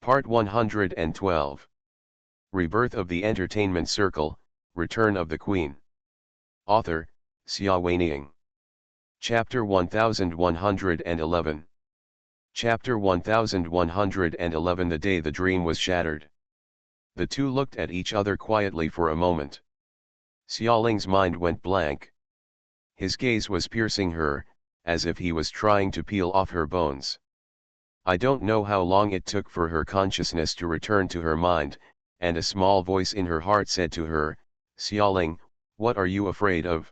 Part 112. Rebirth of the Entertainment Circle, Return of the Queen. Author, Xia Weining. Chapter 1111. Chapter 1111. The day the dream was shattered. The two looked at each other quietly for a moment. Xiaoling's mind went blank. His gaze was piercing her, as if he was trying to peel off her bones. I don't know how long it took for her consciousness to return to her mind, and a small voice in her heart said to her, "Xiaoling, what are you afraid of?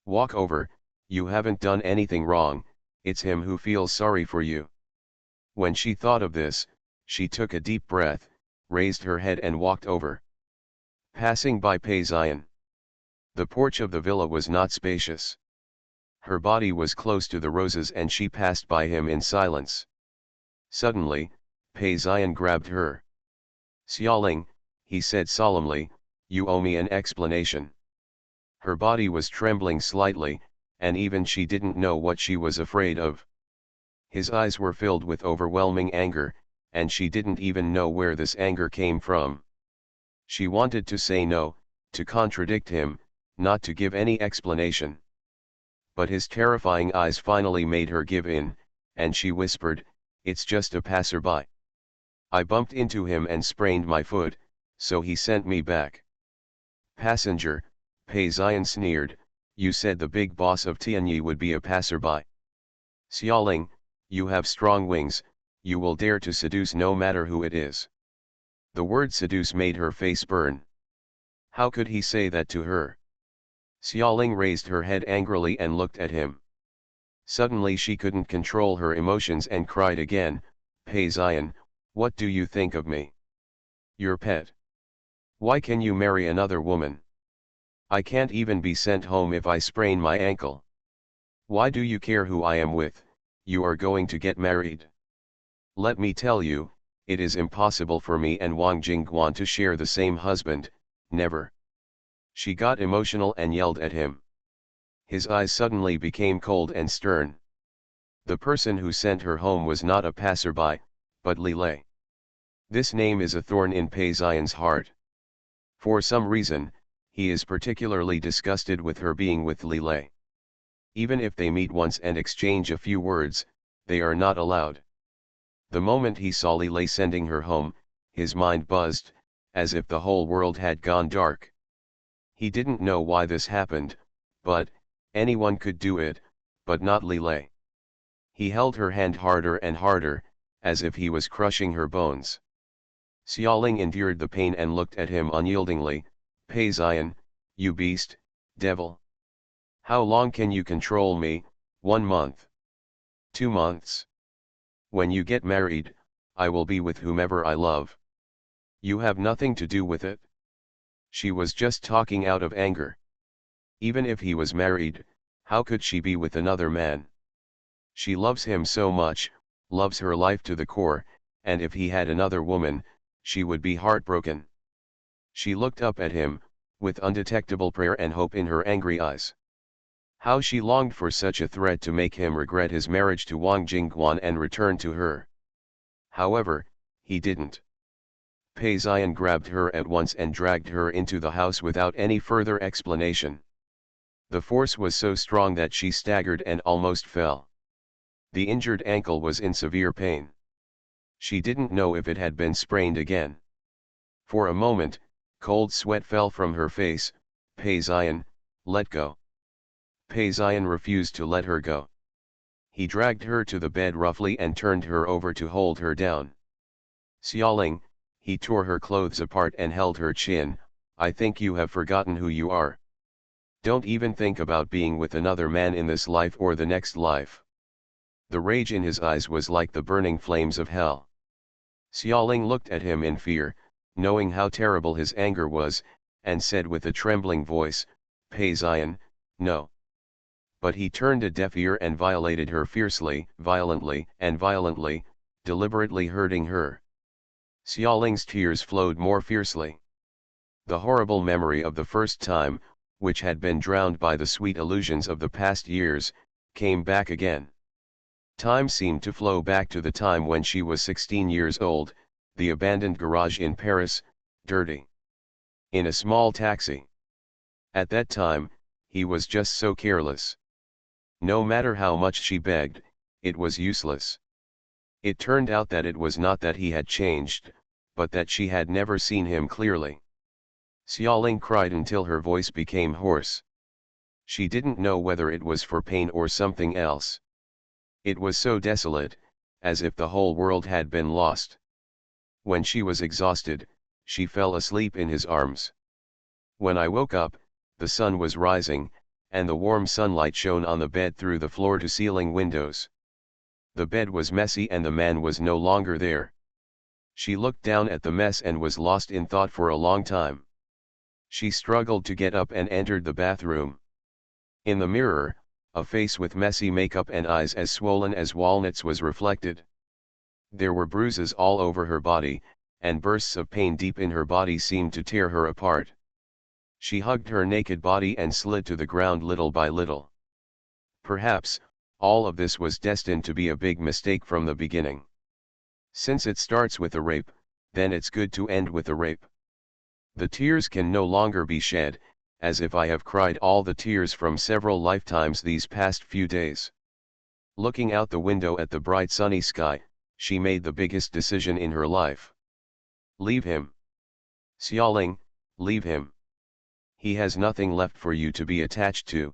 Walk over, you haven't done anything wrong, it's him who feels sorry for you." When she thought of this, she took a deep breath, raised her head and walked over. Passing by Pei Xian. The porch of the villa was not spacious. Her body was close to the roses and she passed by him in silence. Suddenly, Pei Xian grabbed her. "Xiaoling," he said solemnly, "you owe me an explanation." Her body was trembling slightly, and even she didn't know what she was afraid of. His eyes were filled with overwhelming anger, and she didn't even know where this anger came from. She wanted to say no, to contradict him, not to give any explanation. But his terrifying eyes finally made her give in, and she whispered, "It's just a passerby. I bumped into him and sprained my foot, so he sent me back." "Passenger," Pei Xian sneered, "you said the big boss of Tianyi would be a passerby. Xiaoling, you have strong wings, you will dare to seduce no matter who it is." The word seduce made her face burn. How could he say that to her? Xiaoling raised her head angrily and looked at him. Suddenly she couldn't control her emotions and cried again, "Pei Xian, what do you think of me? Your pet. Why can you marry another woman? I can't even be sent home if I sprain my ankle. Why do you care who I am with? You are going to get married. Let me tell you, it is impossible for me and Wang Jingguan to share the same husband, never." She got emotional and yelled at him. His eyes suddenly became cold and stern. The person who sent her home was not a passerby, but Li Lei. This name is a thorn in Pei Xian's heart. For some reason, he is particularly disgusted with her being with Li Lei. Even if they meet once and exchange a few words, they are not allowed. The moment he saw Li Lei sending her home, his mind buzzed, as if the whole world had gone dark. He didn't know why this happened, but anyone could do it, but not Li Lei. He held her hand harder and harder, as if he was crushing her bones. Xiaoling endured the pain and looked at him unyieldingly. "Pei Xian, you beast, devil. How long can you control me? 1 month? 2 months? When you get married, I will be with whomever I love. You have nothing to do with it." She was just talking out of anger. Even if he was married, how could she be with another man? She loves him so much, loves her life to the core, and if he had another woman, she would be heartbroken. She looked up at him, with undetectable prayer and hope in her angry eyes. How she longed for such a threat to make him regret his marriage to Wang Jingguan and return to her. However, he didn't. Pei Xian grabbed her at once and dragged her into the house without any further explanation. The force was so strong that she staggered and almost fell. The injured ankle was in severe pain. She didn't know if it had been sprained again. For a moment, cold sweat fell from her face. "Pei Xian, let go." Pei Xian refused to let her go. He dragged her to the bed roughly and turned her over to hold her down. "Xiaoling," he tore her clothes apart and held her chin, "I think you have forgotten who you are. Don't even think about being with another man in this life or the next life." The rage in his eyes was like the burning flames of hell. Xiaoling looked at him in fear, knowing how terrible his anger was, and said with a trembling voice, "Pei Xian, no." But he turned a deaf ear and violated her fiercely, violently, deliberately hurting her. Xiaoling's tears flowed more fiercely. The horrible memory of the first time, which had been drowned by the sweet illusions of the past years, came back again. Time seemed to flow back to the time when she was 16 years old, the abandoned garage in Paris, dirty. In a small taxi. At that time, he was just so careless. No matter how much she begged, it was useless. It turned out that it was not that he had changed, but that she had never seen him clearly. Xiaoling cried until her voice became hoarse. She didn't know whether it was for pain or something else. It was so desolate, as if the whole world had been lost. When she was exhausted, she fell asleep in his arms. When I woke up, the sun was rising, and the warm sunlight shone on the bed through the floor-to-ceiling windows. The bed was messy and the man was no longer there. She looked down at the mess and was lost in thought for a long time. She struggled to get up and entered the bathroom. In the mirror, a face with messy makeup and eyes as swollen as walnuts was reflected. There were bruises all over her body, and bursts of pain deep in her body seemed to tear her apart. She hugged her naked body and slid to the ground little by little. Perhaps, all of this was destined to be a big mistake from the beginning. Since it starts with a rape, then it's good to end with a rape. The tears can no longer be shed, as if I have cried all the tears from several lifetimes these past few days. Looking out the window at the bright sunny sky, she made the biggest decision in her life. Leave him. Xiaoling, leave him. He has nothing left for you to be attached to.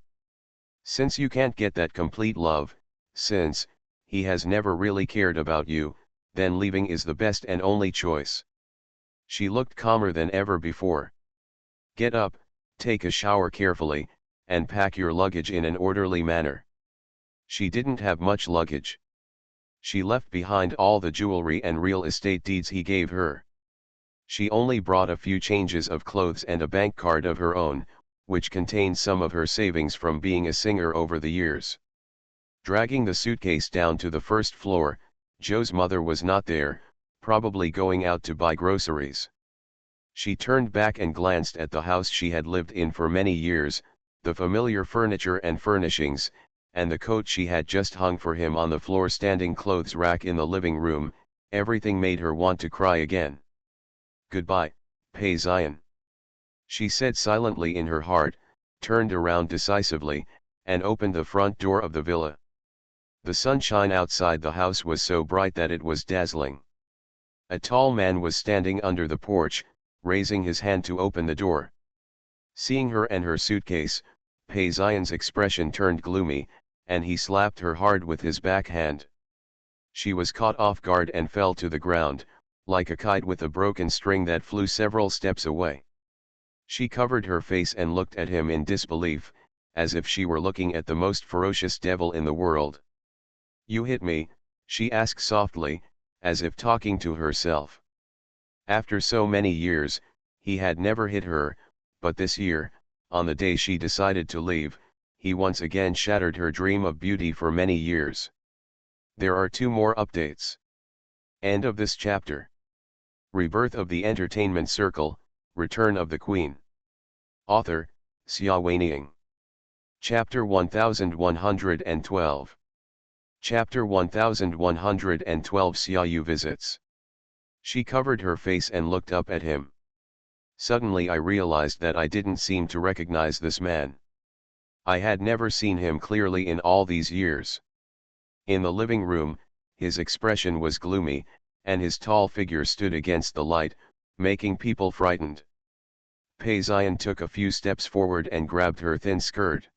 Since you can't get that complete love, since he has never really cared about you, then leaving is the best and only choice. She looked calmer than ever before. Get up, take a shower carefully, and pack your luggage in an orderly manner. She didn't have much luggage. She left behind all the jewelry and real estate deeds he gave her. She only brought a few changes of clothes and a bank card of her own, which contained some of her savings from being a singer over the years. Dragging the suitcase down to the first floor, Joe's mother was not there, probably going out to buy groceries. She turned back and glanced at the house she had lived in for many years, the familiar furniture and furnishings, and the coat she had just hung for him on the floor-standing clothes rack in the living room. Everything made her want to cry again. Goodbye, Pei Zion. She said silently in her heart, turned around decisively, and opened the front door of the villa. The sunshine outside the house was so bright that it was dazzling. A tall man was standing under the porch, raising his hand to open the door. Seeing her and her suitcase, Pei Zion's expression turned gloomy, and he slapped her hard with his backhand. She was caught off guard and fell to the ground, like a kite with a broken string that flew several steps away. She covered her face and looked at him in disbelief, as if she were looking at the most ferocious devil in the world. You hit me, she asked softly, as if talking to herself. After so many years, he had never hit her, but this year, on the day she decided to leave, he once again shattered her dream of beauty for many years. There are 2 more updates. End of this chapter. Rebirth of the Entertainment Circle, Return of the Queen. Author, Xia Weiniang. Chapter 1112. Chapter 1112 Xia Yu visits. She covered her face and looked up at him. Suddenly I realized that I didn't seem to recognize this man. I had never seen him clearly in all these years. In the living room, his expression was gloomy, and his tall figure stood against the light, making people frightened. Pei Zion took a few steps forward and grabbed her thin skirt.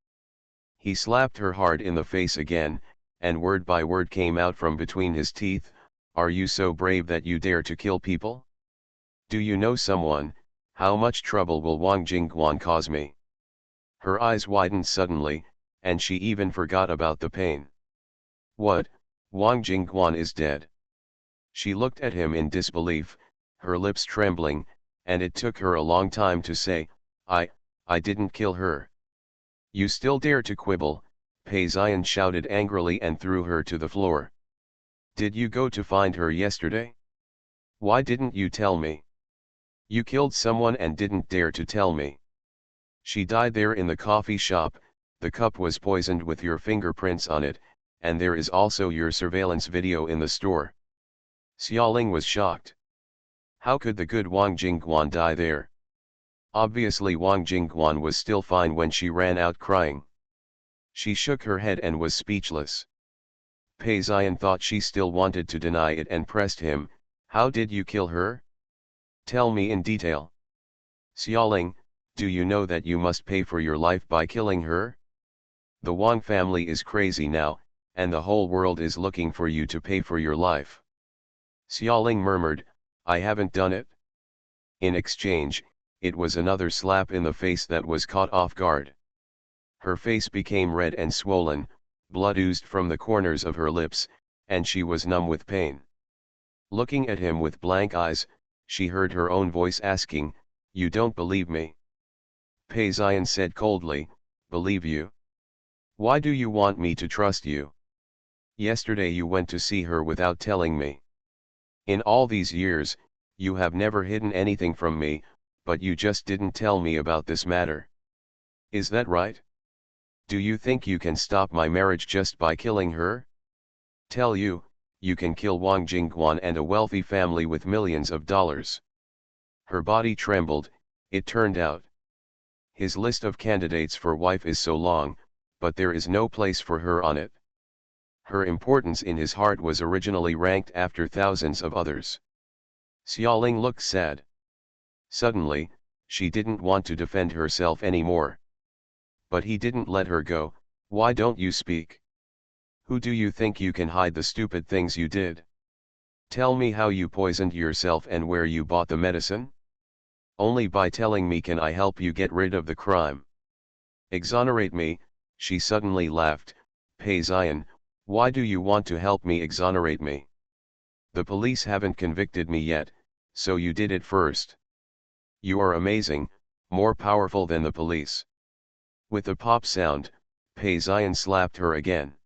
He slapped her hard in the face again, and word by word came out from between his teeth, "Are you so brave that you dare to kill people? Do you know someone? How much trouble will Wang Jingguan cause me?" Her eyes widened suddenly, and she even forgot about the pain. What, Wang Jingguan is dead? She looked at him in disbelief, her lips trembling, and it took her a long time to say, I didn't kill her." "You still dare to quibble," Pei Zion shouted angrily and threw her to the floor. "Did you go to find her yesterday? Why didn't you tell me? You killed someone and didn't dare to tell me. She died there in the coffee shop, the cup was poisoned with your fingerprints on it, and there is also your surveillance video in the store." Xiaoling was shocked. How could the good Wang Jingguan die there? Obviously Wang Jingguan was still fine when she ran out crying. She shook her head and was speechless. Pei Ziyan thought she still wanted to deny it and pressed him, "How did you kill her? Tell me in detail. Xiaoling, do you know that you must pay for your life by killing her? The Wang family is crazy now, and the whole world is looking for you to pay for your life." Xiaoling murmured, "I haven't done it." In exchange, it was another slap in the face that was caught off guard. Her face became red and swollen, blood oozed from the corners of her lips, and she was numb with pain. Looking at him with blank eyes, she heard her own voice asking, "You don't believe me?" Pei Ziyan said coldly, "Believe you? Why do you want me to trust you? Yesterday you went to see her without telling me. In all these years, you have never hidden anything from me, but you just didn't tell me about this matter. Is that right? Do you think you can stop my marriage just by killing her? Tell you, you can kill Wang Jingguan and a wealthy family with millions of dollars." Her body trembled, it turned out. His list of candidates for wife is so long, but there is no place for her on it. Her importance in his heart was originally ranked after thousands of others. Xiaoling looked sad. Suddenly, she didn't want to defend herself anymore. But he didn't let her go. "Why don't you speak? Who do you think you can hide the stupid things you did? Tell me how you poisoned yourself and where you bought the medicine? Only by telling me can I help you get rid of the crime. Exonerate me." She suddenly laughed. "Pei Ziyan, why do you want to help me exonerate me? The police haven't convicted me yet, so you did it first. You are amazing, more powerful than the police." With a pop sound, Pei Ziyan slapped her again.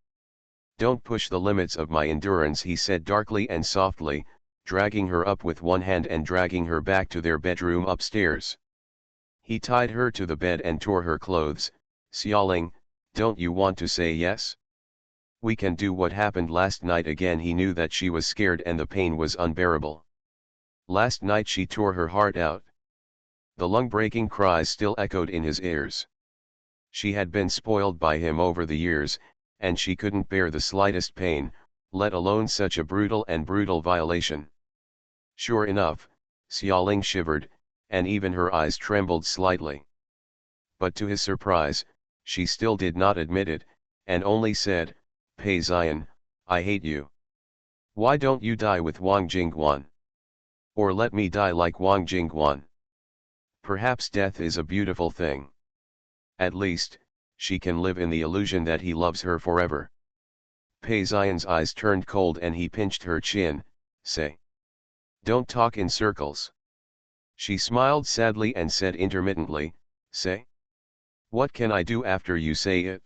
"Don't push the limits of my endurance," he said darkly and softly, dragging her up with one hand and dragging her back to their bedroom upstairs. He tied her to the bed and tore her clothes. "Xiaoling, don't you want to say yes? We can do what happened last night again." He knew that she was scared and the pain was unbearable. Last night she tore her heart out. The lung-breaking cries still echoed in his ears. She had been spoiled by him over the years, and she couldn't bear the slightest pain, let alone such a brutal violation. Sure enough, Xiaoling shivered, and even her eyes trembled slightly. But to his surprise, she still did not admit it, and only said, "Pei Ziyan, I hate you. Why don't you die with Wang Jingguan? Or let me die like Wang Jingguan? Perhaps death is a beautiful thing. At least, she can live in the illusion that he loves her forever." Pei Ziyan's eyes turned cold and he pinched her chin. "Say. Don't talk in circles." She smiled sadly and said intermittently, "Say. What can I do after you say it?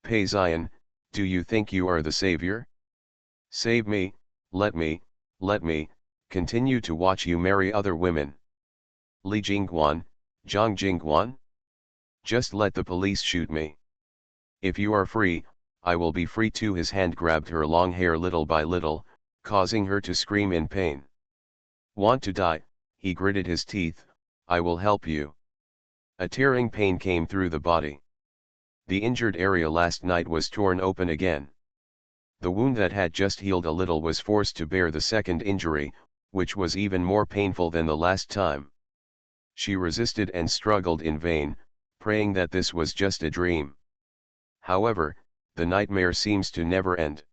Pei Ziyan, do you think you are the savior? Save me, let me, continue to watch you marry other women. Li Jingguan, Zhang Jingguan? Just let the police shoot me. If you are free, I will be free too." His hand grabbed her long hair little by little, causing her to scream in pain. "Want to die?" He gritted his teeth. "I will help you." A tearing pain came through the body. The injured area last night was torn open again. The wound that had just healed a little was forced to bear the second injury, which was even more painful than the last time. She resisted and struggled in vain, praying that this was just a dream. However, the nightmare seems to never end.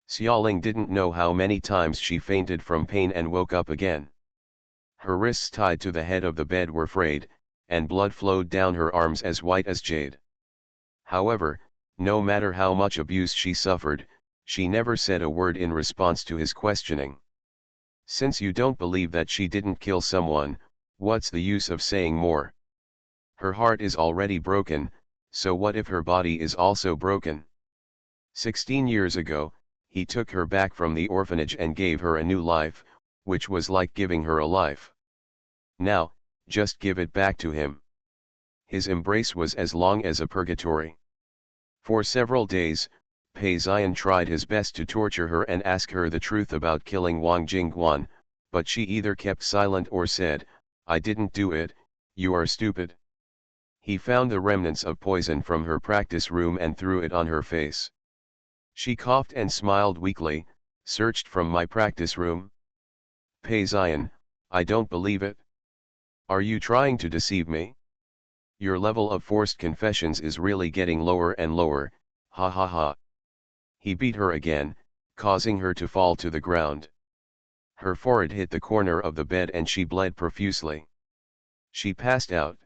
Xiaoling didn't know how many times she fainted from pain and woke up again. Her wrists tied to the head of the bed were frayed, and blood flowed down her arms as white as jade. However, no matter how much abuse she suffered, she never said a word in response to his questioning. Since you don't believe that she didn't kill someone, what's the use of saying more? Her heart is already broken, so what if her body is also broken? 16 years ago, he took her back from the orphanage and gave her a new life, which was like giving her a life. Now, just give it back to him. His embrace was as long as a purgatory. For several days, Pei Ziyan tried his best to torture her and ask her the truth about killing Wang Jingguan, but she either kept silent or said, "I didn't do it, you are stupid." He found the remnants of poison from her practice room and threw it on her face. She coughed and smiled weakly, "Searched from my practice room? Pei Zion, I don't believe it. Are you trying to deceive me? Your level of forced confessions is really getting lower and lower, ha ha ha." He beat her again, causing her to fall to the ground. Her forehead hit the corner of the bed and she bled profusely. She passed out.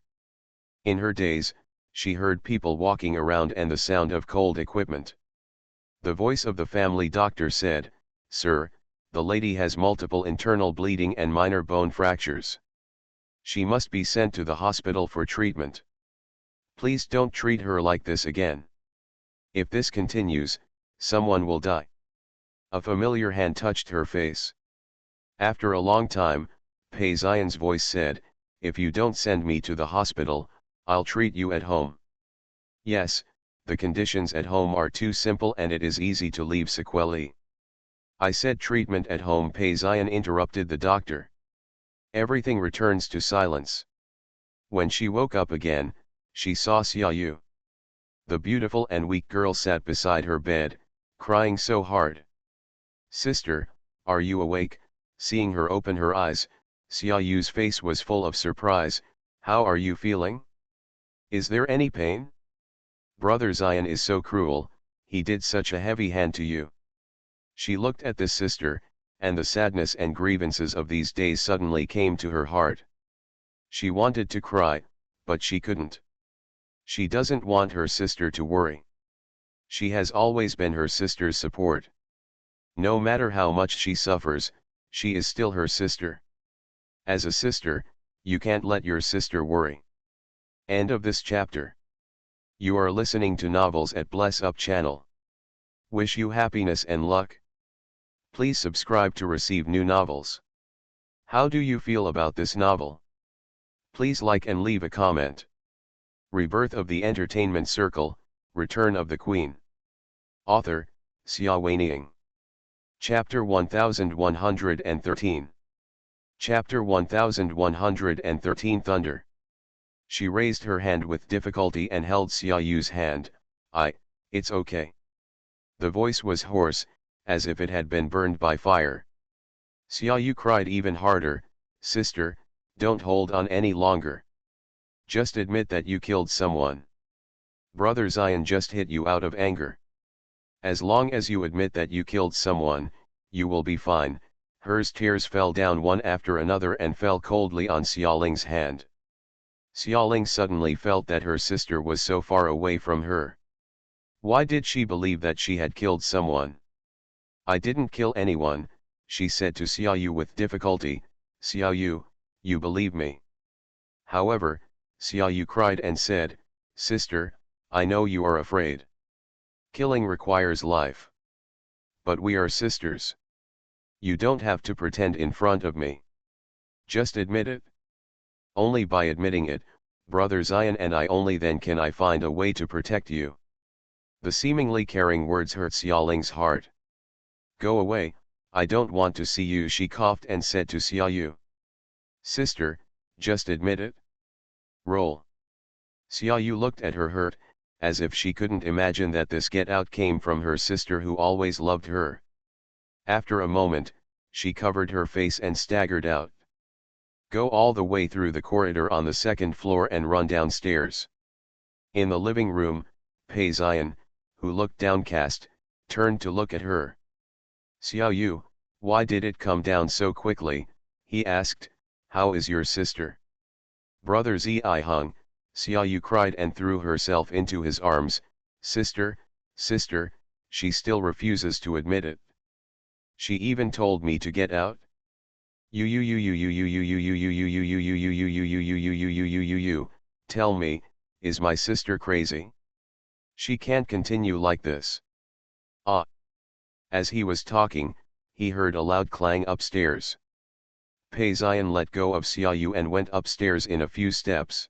In her daze, she heard people walking around and the sound of cold equipment. The voice of the family doctor said, "Sir, the lady has multiple internal bleeding and minor bone fractures. She must be sent to the hospital for treatment. Please don't treat her like this again. If this continues, someone will die." A familiar hand touched her face. After a long time, Pei Zion's voice said, "If you don't send me to the hospital, I'll treat you at home." Yes, the conditions at home are too simple and it is easy to leave sequelae. "I said treatment at home," Pei Zion interrupted the doctor. Everything returns to silence. When she woke up again, she saw Xiaoyu. The beautiful and weak girl sat beside her bed, crying so hard. "Sister, are you awake?" Seeing her open her eyes, Xiaoyu's face was full of surprise. "How are you feeling? Is there any pain? Brother Zion is so cruel, he did such a heavy hand to you." She looked at the sister, and the sadness and grievances of these days suddenly came to her heart. She wanted to cry, but she couldn't. She doesn't want her sister to worry. She has always been her sister's support. No matter how much she suffers, she is still her sister. As a sister, you can't let your sister worry. End of this chapter. You are listening to Novels at Bless Up channel. Wish you happiness and luck. Please subscribe to receive new novels. How do you feel about this novel? Please like and leave a comment. Rebirth of the Entertainment Circle, Return of the Queen. Author, Xia Weining. Chapter 1113. Chapter 1113 Thunder. She raised her hand with difficulty and held Xiaoyu's hand. It's okay." The voice was hoarse, as if it had been burned by fire. Xiaoyu cried even harder, "Sister, don't hold on any longer. Just admit that you killed someone. Brother Zion just hit you out of anger. As long as you admit that you killed someone, you will be fine." Her tears fell down one after another and fell coldly on Xiaoling's hand. Xiaoling suddenly felt that her sister was so far away from her. Why did she believe that she had killed someone? "I didn't kill anyone," she said to Xiaoyu with difficulty. "Xiaoyu, you believe me." However, Xiaoyu cried and said, "Sister, I know you are afraid. Killing requires life. But we are sisters. You don't have to pretend in front of me. Just admit it. Only by admitting it, Brother Zion and I, only then can I find a way to protect you." The seemingly caring words hurt Xiaoling's heart. "Go away, I don't want to see you," she coughed and said to Xiaoyu. "Sister, just admit it. Roll." Xiaoyu looked at her hurt, as if she couldn't imagine that this get-out came from her sister who always loved her. After a moment, she covered her face and staggered out. "Go all the way through the corridor on the second floor and run downstairs." In the living room, Pei Zion, who looked downcast, turned to look at her. "Xiaoyu, why did it come down so quickly?" he asked. "How is your sister?" "Brother Zihung," Xiaoyu cried and threw herself into his arms. "Sister, sister," she still refuses to admit it. "She even told me to get out. Tell me, is my sister crazy? She can't continue like this." Ah! As he was talking, he heard a loud clang upstairs. Pei Zion let go of Xiaoyu and went upstairs in a few steps.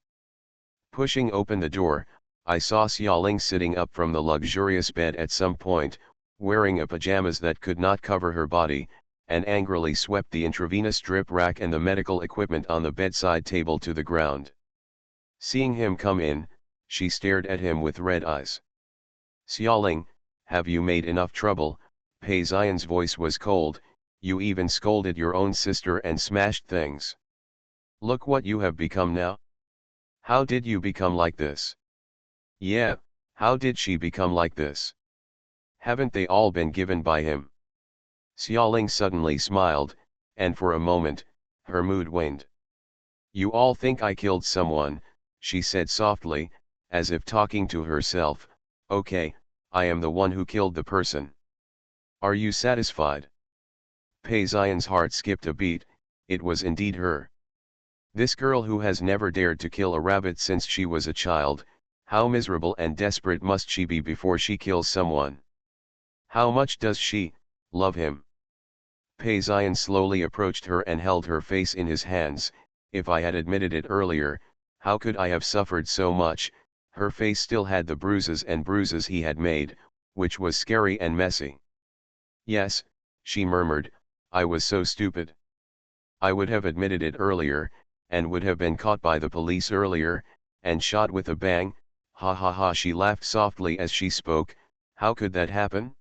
Pushing open the door, I saw Xiaoling sitting up from the luxurious bed at some point, wearing a pajamas that could not cover her body, and angrily swept the intravenous drip rack and the medical equipment on the bedside table to the ground. Seeing him come in, she stared at him with red eyes. "Xiaoling, have you made enough trouble?" Pei Xian's voice was cold. "You even scolded your own sister and smashed things. Look what you have become now. How did you become like this?" "Yeah, how did she become like this? Haven't they all been given by him?" Xiaoling suddenly smiled, and for a moment, her mood waned. "You all think I killed someone," she said softly, as if talking to herself. "Okay, I am the one who killed the person. Are you satisfied?" Pei Xian's heart skipped a beat. It was indeed her. This girl who has never dared to kill a rabbit since she was a child, how miserable and desperate must she be before she kills someone? How much does she love him? Pei Xian slowly approached her and held her face in his hands. "If I had admitted it earlier, how could I have suffered so much?" Her face still had the bruises he had made, which was scary and messy. "Yes," she murmured, "I was so stupid. I would have admitted it earlier, and would have been caught by the police earlier, and shot with a bang." Ha ha ha, she laughed softly as she spoke. "How could that happen?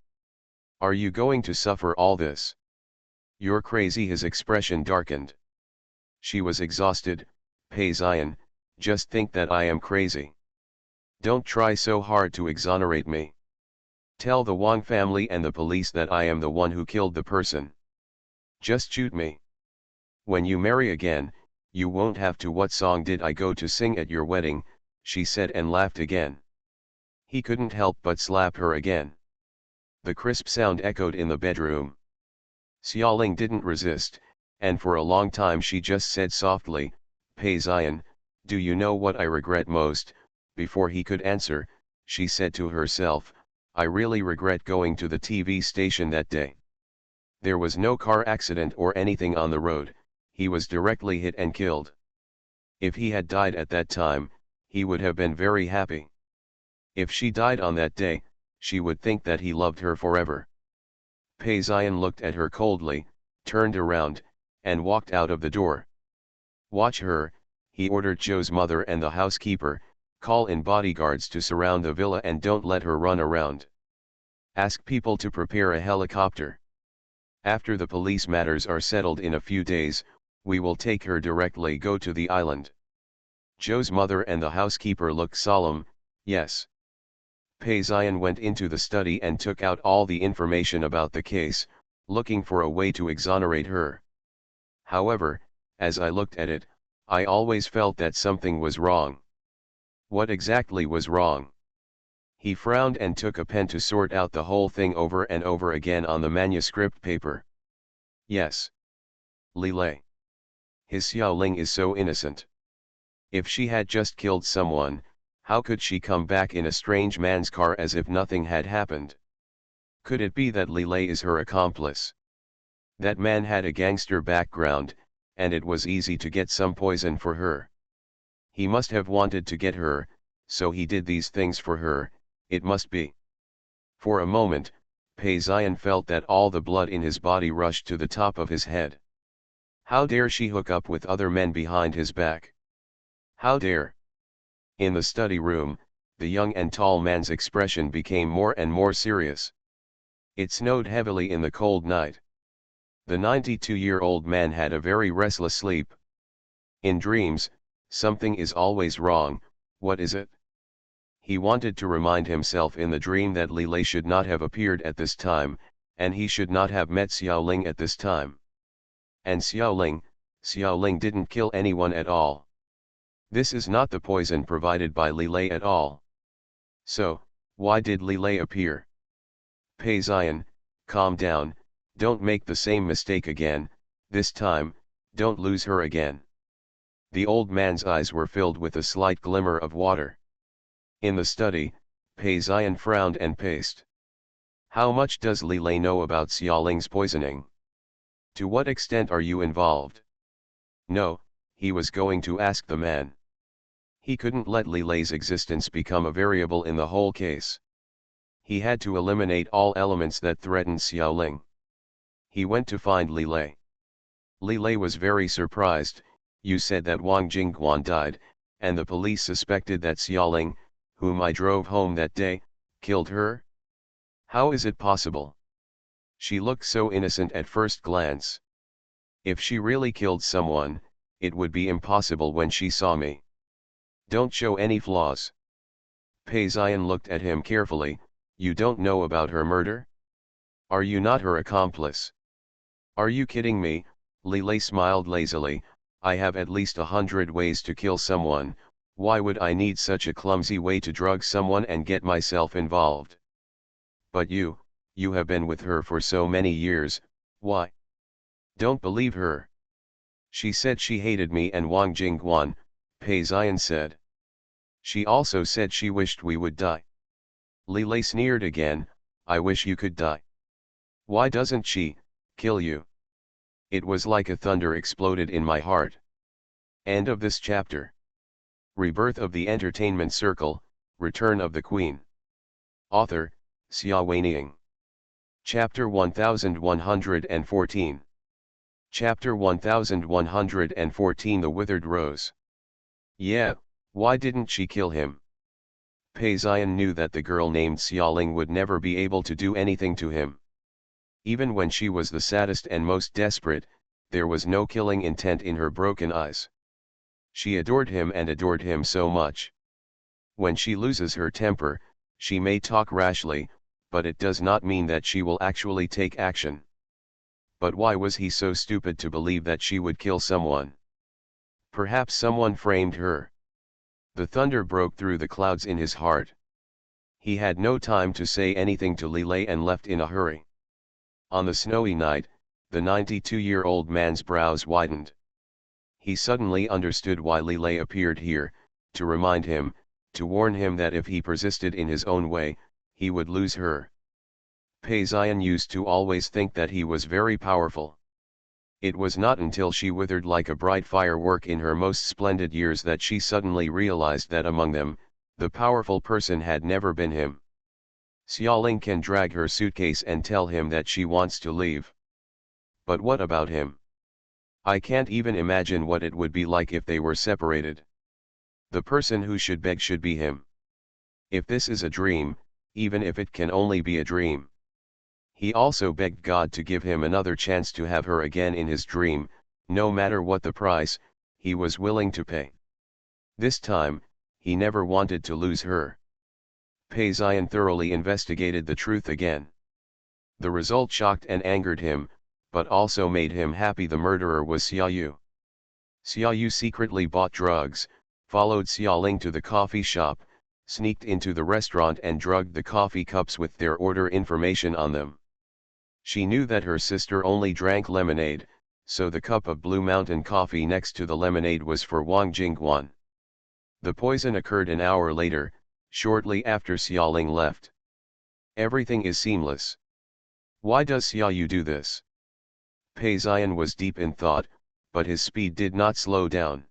Are you going to suffer all this? You're crazy." His expression darkened. She was exhausted. "Pei Xian, just think that I am crazy. Don't try so hard to exonerate me. Tell the Wang family and the police that I am the one who killed the person. Just shoot me. When you marry again, you won't have to." "What song did I go to sing at your wedding?" she said and laughed again. He couldn't help but slap her again. The crisp sound echoed in the bedroom. Xiaoling didn't resist, and for a long time she just said softly, "Pei Xian, do you know what I regret most?" Before he could answer, she said to herself, "I really regret going to the TV station that day. There was no car accident or anything on the road, he was directly hit and killed. If he had died at that time, he would have been very happy. If she died on that day, she would think that he loved her forever." Pei Xian looked at her coldly, turned around, and walked out of the door. "Watch her," he ordered Zhou's mother and the housekeeper. "Call in bodyguards to surround the villa and don't let her run around. Ask people to prepare a helicopter. After the police matters are settled in a few days, we will take her directly go to the island." Zhou's mother and the housekeeper looked solemn. "Yes." Pei Xian went into the study and took out all the information about the case, looking for a way to exonerate her. "However, as I looked at it, I always felt that something was wrong." "What exactly was wrong?" He frowned and took a pen to sort out the whole thing over and over again on the manuscript paper. "Yes. Li Lei. His Xiaoling is so innocent. If she had just killed someone, how could she come back in a strange man's car as if nothing had happened? Could it be that Li Lei is her accomplice? That man had a gangster background, and it was easy to get some poison for her. He must have wanted to get her, so he did these things for her, it must be." For a moment, Pei Xian felt that all the blood in his body rushed to the top of his head. How dare she hook up with other men behind his back? How dare? In the study room, the young and tall man's expression became more and more serious. It snowed heavily in the cold night. The 92-year-old man had a very restless sleep. In dreams, something is always wrong. What is it? He wanted to remind himself in the dream that Li Lei should not have appeared at this time, and he should not have met Xiaoling at this time. And Xiaoling didn't kill anyone at all. This is not the poison provided by Li Lei at all. So, why did Li Lei appear? Pei Xian, calm down, don't make the same mistake again, this time, don't lose her again. The old man's eyes were filled with a slight glimmer of water. In the study, Pei Xian frowned and paced. How much does Li Lei know about Xiaoling's poisoning? To what extent are you involved? No, he was going to ask the man. He couldn't let Li Lei's existence become a variable in the whole case. He had to eliminate all elements that threatened Xiaoling. He went to find Li Lei. Li Lei was very surprised. You said that Wang Jingguan died, and the police suspected that Xiaoling, whom I drove home that day, killed her? How is it possible? She looked so innocent at first glance. If she really killed someone, it would be impossible when she saw me. Don't show any flaws. Pei Ziyan looked at him carefully. You don't know about her murder? Are you not her accomplice? Are you kidding me? Li Lei smiled lazily. I have at least 100 ways to kill someone. Why would I need such a clumsy way to drug someone and get myself involved? But you have been with her for so many years, why? Don't believe her. She said she hated me and Wang Jingguan, Pei Ziyan said. She also said she wished we would die. Li Lei sneered again. I wish you could die. Why doesn't she kill you? It was like a thunder exploded in my heart. End of this chapter. Rebirth of the Entertainment Circle, Return of the Queen. Author, Xia Weining. Chapter 1114. Chapter 1114 The Withered Rose. Yeah, why didn't she kill him? Pei Ziyan knew that the girl named Xiaoling would never be able to do anything to him. Even when she was the saddest and most desperate, there was no killing intent in her broken eyes. She adored him and adored him so much. When she loses her temper, she may talk rashly, but it does not mean that she will actually take action. But why was he so stupid to believe that she would kill someone? Perhaps someone framed her. The thunder broke through the clouds in his heart. He had no time to say anything to Li Lei and left in a hurry. On the snowy night, the 92-year-old man's brows widened. He suddenly understood why Li Lei appeared here, to remind him, to warn him that if he persisted in his own way, he would lose her. Pei Ziyan used to always think that he was very powerful. It was not until she withered like a bright firework in her most splendid years that she suddenly realized that among them, the powerful person had never been him. Xiaoling can drag her suitcase and tell him that she wants to leave. But what about him? I can't even imagine what it would be like if they were separated. The person who should beg should be him. If this is a dream, even if it can only be a dream. He also begged God to give him another chance to have her again in his dream, no matter what the price, he was willing to pay. This time, he never wanted to lose her. Pei Ziyan thoroughly investigated the truth again. The result shocked and angered him, but also made him happy. The murderer was Xiaoyu. Xiaoyu secretly bought drugs, followed Xiaoling to the coffee shop, sneaked into the restaurant and drugged the coffee cups with their order information on them. She knew that her sister only drank lemonade, so the cup of Blue Mountain coffee next to the lemonade was for Wang Jingguan. The poison occurred an hour later, shortly after Xiaoling left. Everything is seamless. Why does Xiaoyu do this? Pei Ziyan was deep in thought, but his speed did not slow down.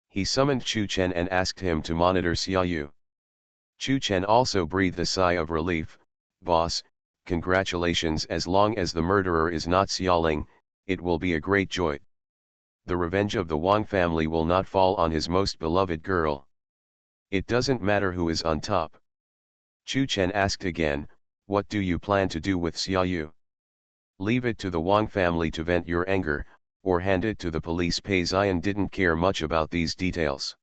He summoned Chu Chen and asked him to monitor Xiaoyu. Chu Chen also breathed a sigh of relief. Boss, congratulations. As long as the murderer is not Xiaoling, it will be a great joy. The revenge of the Wang family will not fall on his most beloved girl. It doesn't matter who is on top. Chu Chen asked again, what do you plan to do with Xiaoyu? Leave it to the Wang family to vent your anger, or hand it to the police. Pei Ziyan didn't care much about these details.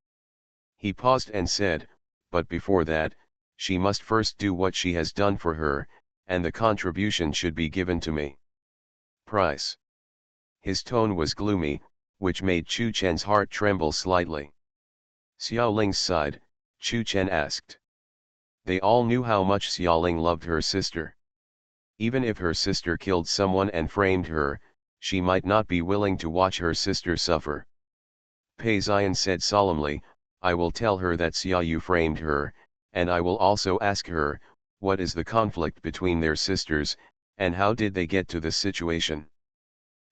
He paused and said, but before that, she must first do what she has done for her, and the contribution should be given to me. Price. His tone was gloomy, which made Chu Chen's heart tremble slightly. Xiaoling's side, Chu Chen asked. They all knew how much Xiaoling loved her sister. Even if her sister killed someone and framed her, she might not be willing to watch her sister suffer. Pei Ziyan said solemnly, I will tell her that Xiaoyu framed her, and I will also ask her, what is the conflict between their sisters, and how did they get to this situation?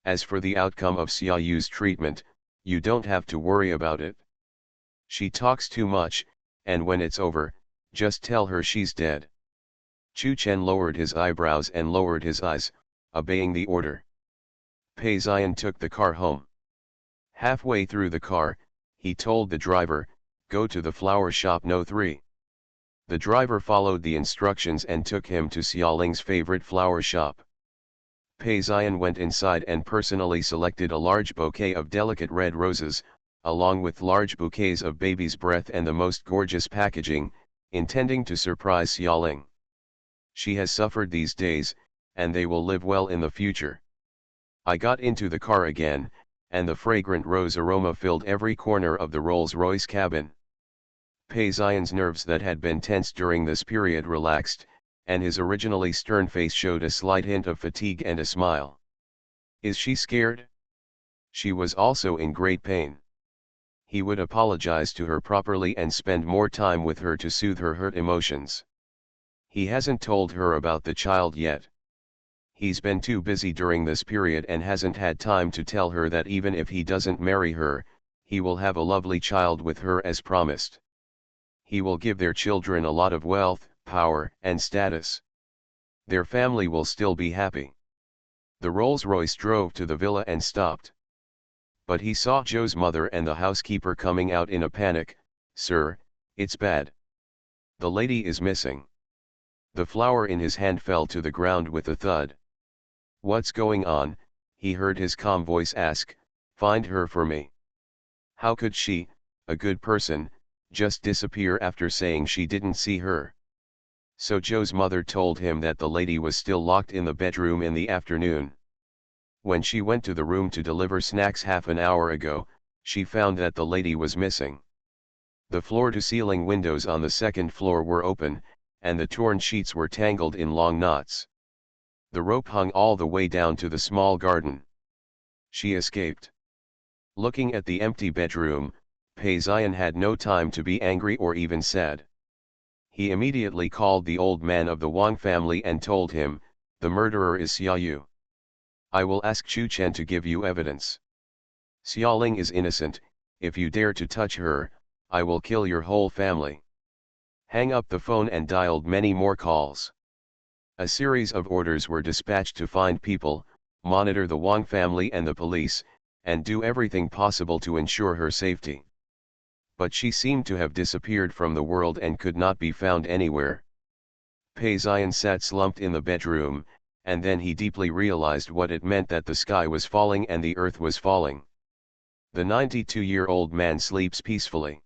As for the outcome of Xiaoyu's treatment, you don't have to worry about it. She talks too much, and when it's over, just tell her she's dead. Chu Chen lowered his eyebrows and lowered his eyes. obeying the order. Pei Zion took the car home. Halfway through the car, he told the driver, "Go to the flower shop No. 3. The driver followed the instructions and took him to Xiaoling's favorite flower shop. Pei Zion went inside and personally selected a large bouquet of delicate red roses, along with large bouquets of baby's breath and the most gorgeous packaging, intending to surprise Xiaoling. She has suffered these days, and they will live well in the future. I got into the car again, and the fragrant rose aroma filled every corner of the Rolls-Royce cabin." Pei Zion's nerves that had been tense during this period relaxed, and his originally stern face showed a slight hint of fatigue and a smile. Is she scared? She was also in great pain. He would apologize to her properly and spend more time with her to soothe her hurt emotions. He hasn't told her about the child yet. He's been too busy during this period and hasn't had time to tell her that even if he doesn't marry her, he will have a lovely child with her as promised. He will give their children a lot of wealth, power, and status. Their family will still be happy. The Rolls-Royce drove to the villa and stopped. But he saw Joe's mother and the housekeeper coming out in a panic. "Sir, it's bad. The lady is missing." The flower in his hand fell to the ground with a thud. "What's going on?" he heard his calm voice ask. "Find her for me." How could she, a good person, just disappear after saying she didn't see her? So Joe's mother told him that the lady was still locked in the bedroom in the afternoon. When she went to the room to deliver snacks half an hour ago, she found that the lady was missing. The floor-to-ceiling windows on the second floor were open, and the torn sheets were tangled in long knots. The rope hung all the way down to the small garden. She escaped. Looking at the empty bedroom, Pei Zion had no time to be angry or even sad. He immediately called the old man of the Wang family and told him, "The murderer is Xiaoyu. I will ask Chu Chen to give you evidence. Xiaoling is innocent. If you dare to touch her, I will kill your whole family." Hang up the phone and dialed many more calls. A series of orders were dispatched to find people, monitor the Wang family and the police, and do everything possible to ensure her safety. But she seemed to have disappeared from the world and could not be found anywhere. Pei Zion sat slumped in the bedroom, and then he deeply realized what it meant that the sky was falling and the earth was falling. The 92-year-old man sleeps peacefully.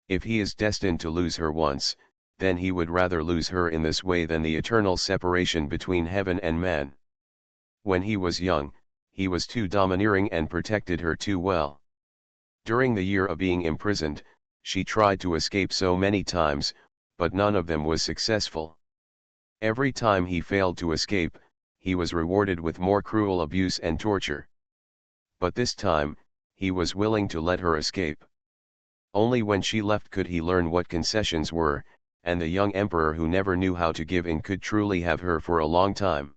If he is destined to lose her once, then he would rather lose her in this way than the eternal separation between heaven and man. When he was young, he was too domineering and protected her too well. During the year of being imprisoned, she tried to escape so many times, but none of them was successful. Every time he failed to escape, he was rewarded with more cruel abuse and torture. But this time, he was willing to let her escape. Only when she left could he learn what concessions were, and the young emperor who never knew how to give in could truly have her for a long time.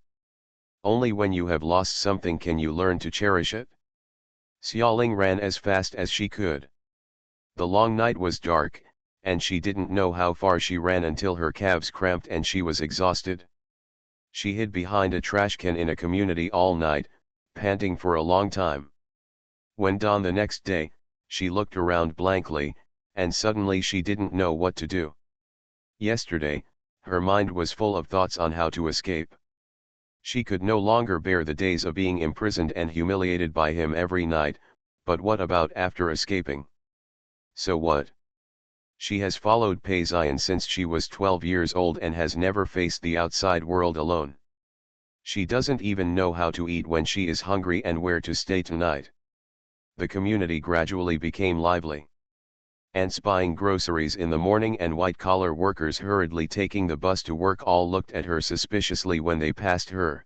Only when you have lost something can you learn to cherish it. Xiaoling ran as fast as she could. The long night was dark, and she didn't know how far she ran until her calves cramped and she was exhausted. She hid behind a trash can in a community all night, panting for a long time. When dawn the next day, she looked around blankly, and suddenly she didn't know what to do. Yesterday, her mind was full of thoughts on how to escape. She could no longer bear the days of being imprisoned and humiliated by him every night, but what about after escaping? So what? She has followed Pei Zion since she was 12 years old and has never faced the outside world alone. She doesn't even know how to eat when she is hungry and where to stay tonight. The community gradually became lively. Ants buying groceries in the morning and white-collar workers hurriedly taking the bus to work all looked at her suspiciously when they passed her.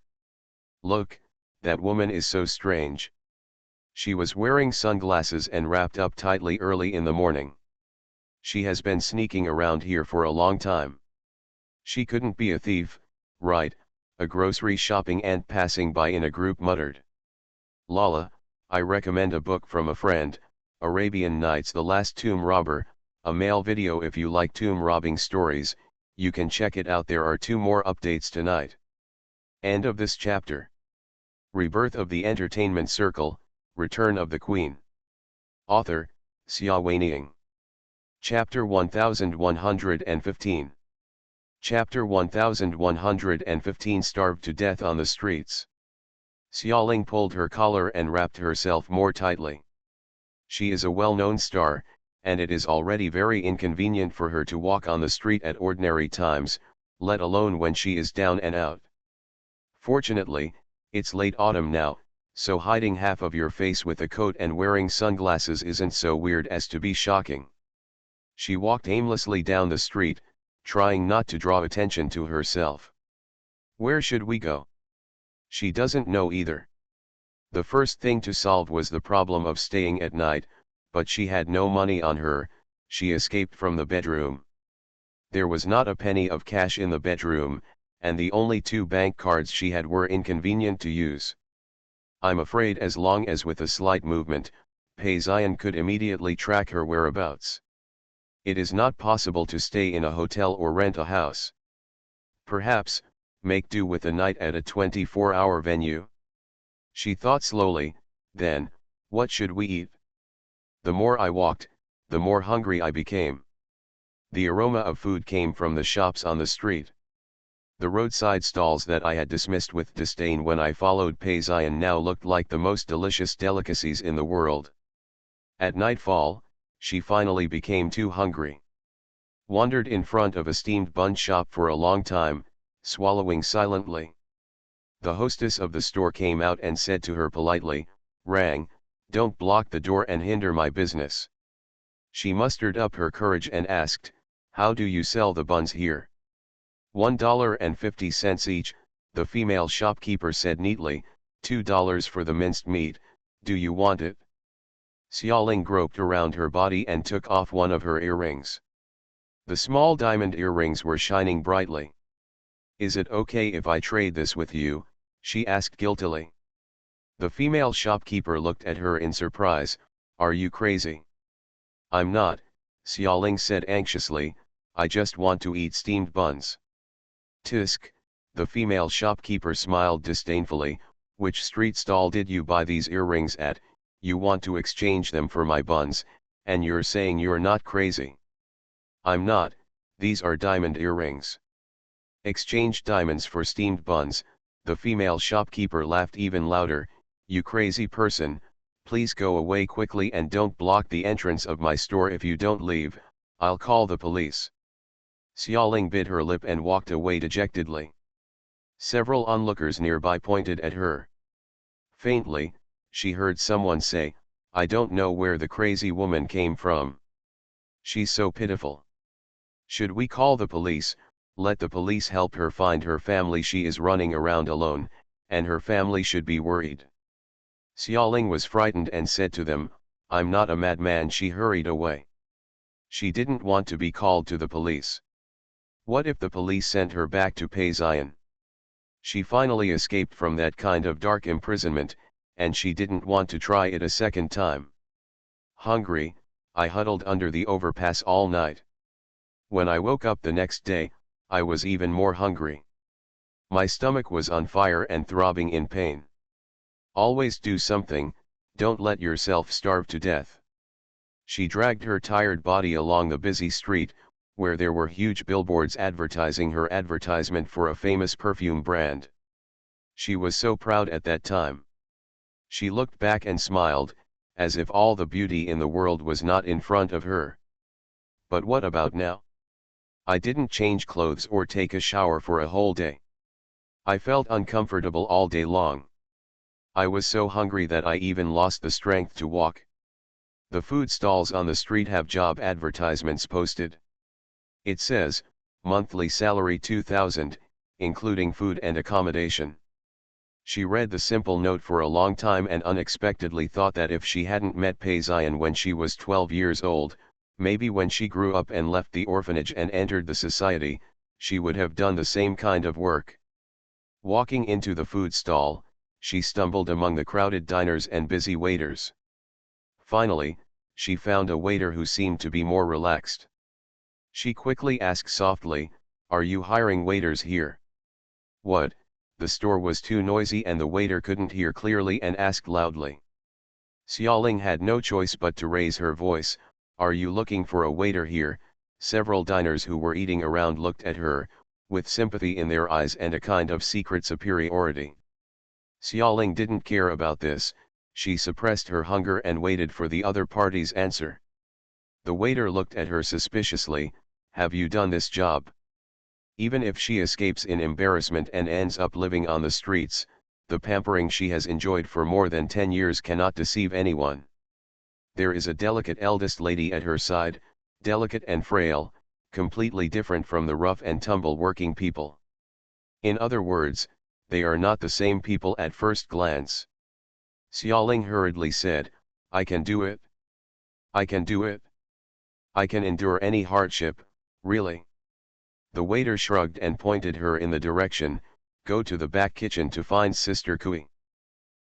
"Look, that woman is so strange. She was wearing sunglasses and wrapped up tightly early in the morning. She has been sneaking around here for a long time. She couldn't be a thief, right?" a grocery shopping ant passing by in a group muttered. "Lala, I recommend a book from a friend, Arabian Nights: The Last Tomb Robber, a male video. If you like tomb robbing stories, you can check it out. There are 2 more updates tonight." End of this chapter. Rebirth of the Entertainment Circle, Return of the Queen. Author, Sci-fi. Chapter 1115. Chapter 1115 Starved to death on the streets. Xiaoling pulled her collar and wrapped herself more tightly. She is a well-known star, and it is already very inconvenient for her to walk on the street at ordinary times, let alone when she is down and out. Fortunately, it's late autumn now, so hiding half of your face with a coat and wearing sunglasses isn't so weird as to be shocking. She walked aimlessly down the street, trying not to draw attention to herself. Where should we go? She doesn't know either. The first thing to solve was the problem of staying at night, but she had no money on her. She escaped from the bedroom. There was not a penny of cash in the bedroom, and the only 2 bank cards she had were inconvenient to use. I'm afraid as long as with a slight movement, Pei Xian could immediately track her whereabouts. It is not possible to stay in a hotel or rent a house. Perhaps, make do with a night at a 24-hour venue. She thought slowly, then, what should we eat? The more I walked, the more hungry I became. The aroma of food came from the shops on the street. The roadside stalls that I had dismissed with disdain when I followed Pei Xian now looked like the most delicious delicacies in the world. At nightfall, she finally became too hungry. Wandered in front of a steamed bun shop for a long time, swallowing silently. The hostess of the store came out and said to her politely, "Rang, don't block the door and hinder my business." She mustered up her courage and asked, "How do you sell the buns here?" $1.50 each, the female shopkeeper said neatly, $2 for the minced meat. Do you want it? Xiaoling groped around her body and took off one of her earrings. The small diamond earrings were shining brightly. "Is it okay if I trade this with you?" she asked guiltily. The female shopkeeper looked at her in surprise. "Are you crazy?" "I'm not," Xiaoling said anxiously, "I just want to eat steamed buns." "Tisk," the female shopkeeper smiled disdainfully, "which street stall did you buy these earrings at? You want to exchange them for my buns, and you're saying you're not crazy." "I'm not, these are diamond earrings." "Exchange diamonds for steamed buns," the female shopkeeper laughed even louder. "You crazy person, please go away quickly and don't block the entrance of my store. If you don't leave, I'll call the police." Xiaoling bit her lip and walked away dejectedly. Several onlookers nearby pointed at her. Faintly, she heard someone say, "I don't know where the crazy woman came from. She's so pitiful. Should we call the police? Let the police help her find her family. She is running around alone, and her family should be worried." Xiaoling was frightened and said to them, "I'm not a madman." She hurried away. She didn't want to be called to the police. What if the police sent her back to Pei Xian? She finally escaped from that kind of dark imprisonment, and she didn't want to try it a second time. Hungry, I huddled under the overpass all night. When I woke up the next day, I was even more hungry. My stomach was on fire and throbbing in pain. Always do something, don't let yourself starve to death. She dragged her tired body along the busy street, where there were huge billboards advertising her advertisement for a famous perfume brand. She was so proud at that time. She looked back and smiled, as if all the beauty in the world was not in front of her. But what about now? I didn't change clothes or take a shower for a whole day. I felt uncomfortable all day long. I was so hungry that I even lost the strength to walk. The food stalls on the street have job advertisements posted. It says, monthly salary 2,000, including food and accommodation. She read the simple note for a long time and unexpectedly thought that if she hadn't met Pei Xian when she was 12 years old, maybe when she grew up and left the orphanage and entered the society, she would have done the same kind of work. Walking into the food stall, she stumbled among the crowded diners and busy waiters. Finally, she found a waiter who seemed to be more relaxed. She quickly asked softly, "Are you hiring waiters here?" "What, the store was too noisy and the waiter couldn't hear clearly and asked loudly. Xiaoling had no choice but to raise her voice, "Are you looking for a waiter here?" Several diners who were eating around looked at her, with sympathy in their eyes and a kind of secret superiority. Xiaoling didn't care about this, she suppressed her hunger and waited for the other party's answer. The waiter looked at her suspiciously, "Have you done this job?" Even if she escapes in embarrassment and ends up living on the streets, the pampering she has enjoyed for more than 10 years cannot deceive anyone. There is a delicate eldest lady at her side, delicate and frail, completely different from the rough and tumble working people. In other words, they are not the same people at first glance. Xiaoling hurriedly said, "I can do it. I can do it. I can endure any hardship, really." The waiter shrugged and pointed her in the direction, "Go to the back kitchen to find Sister Kui.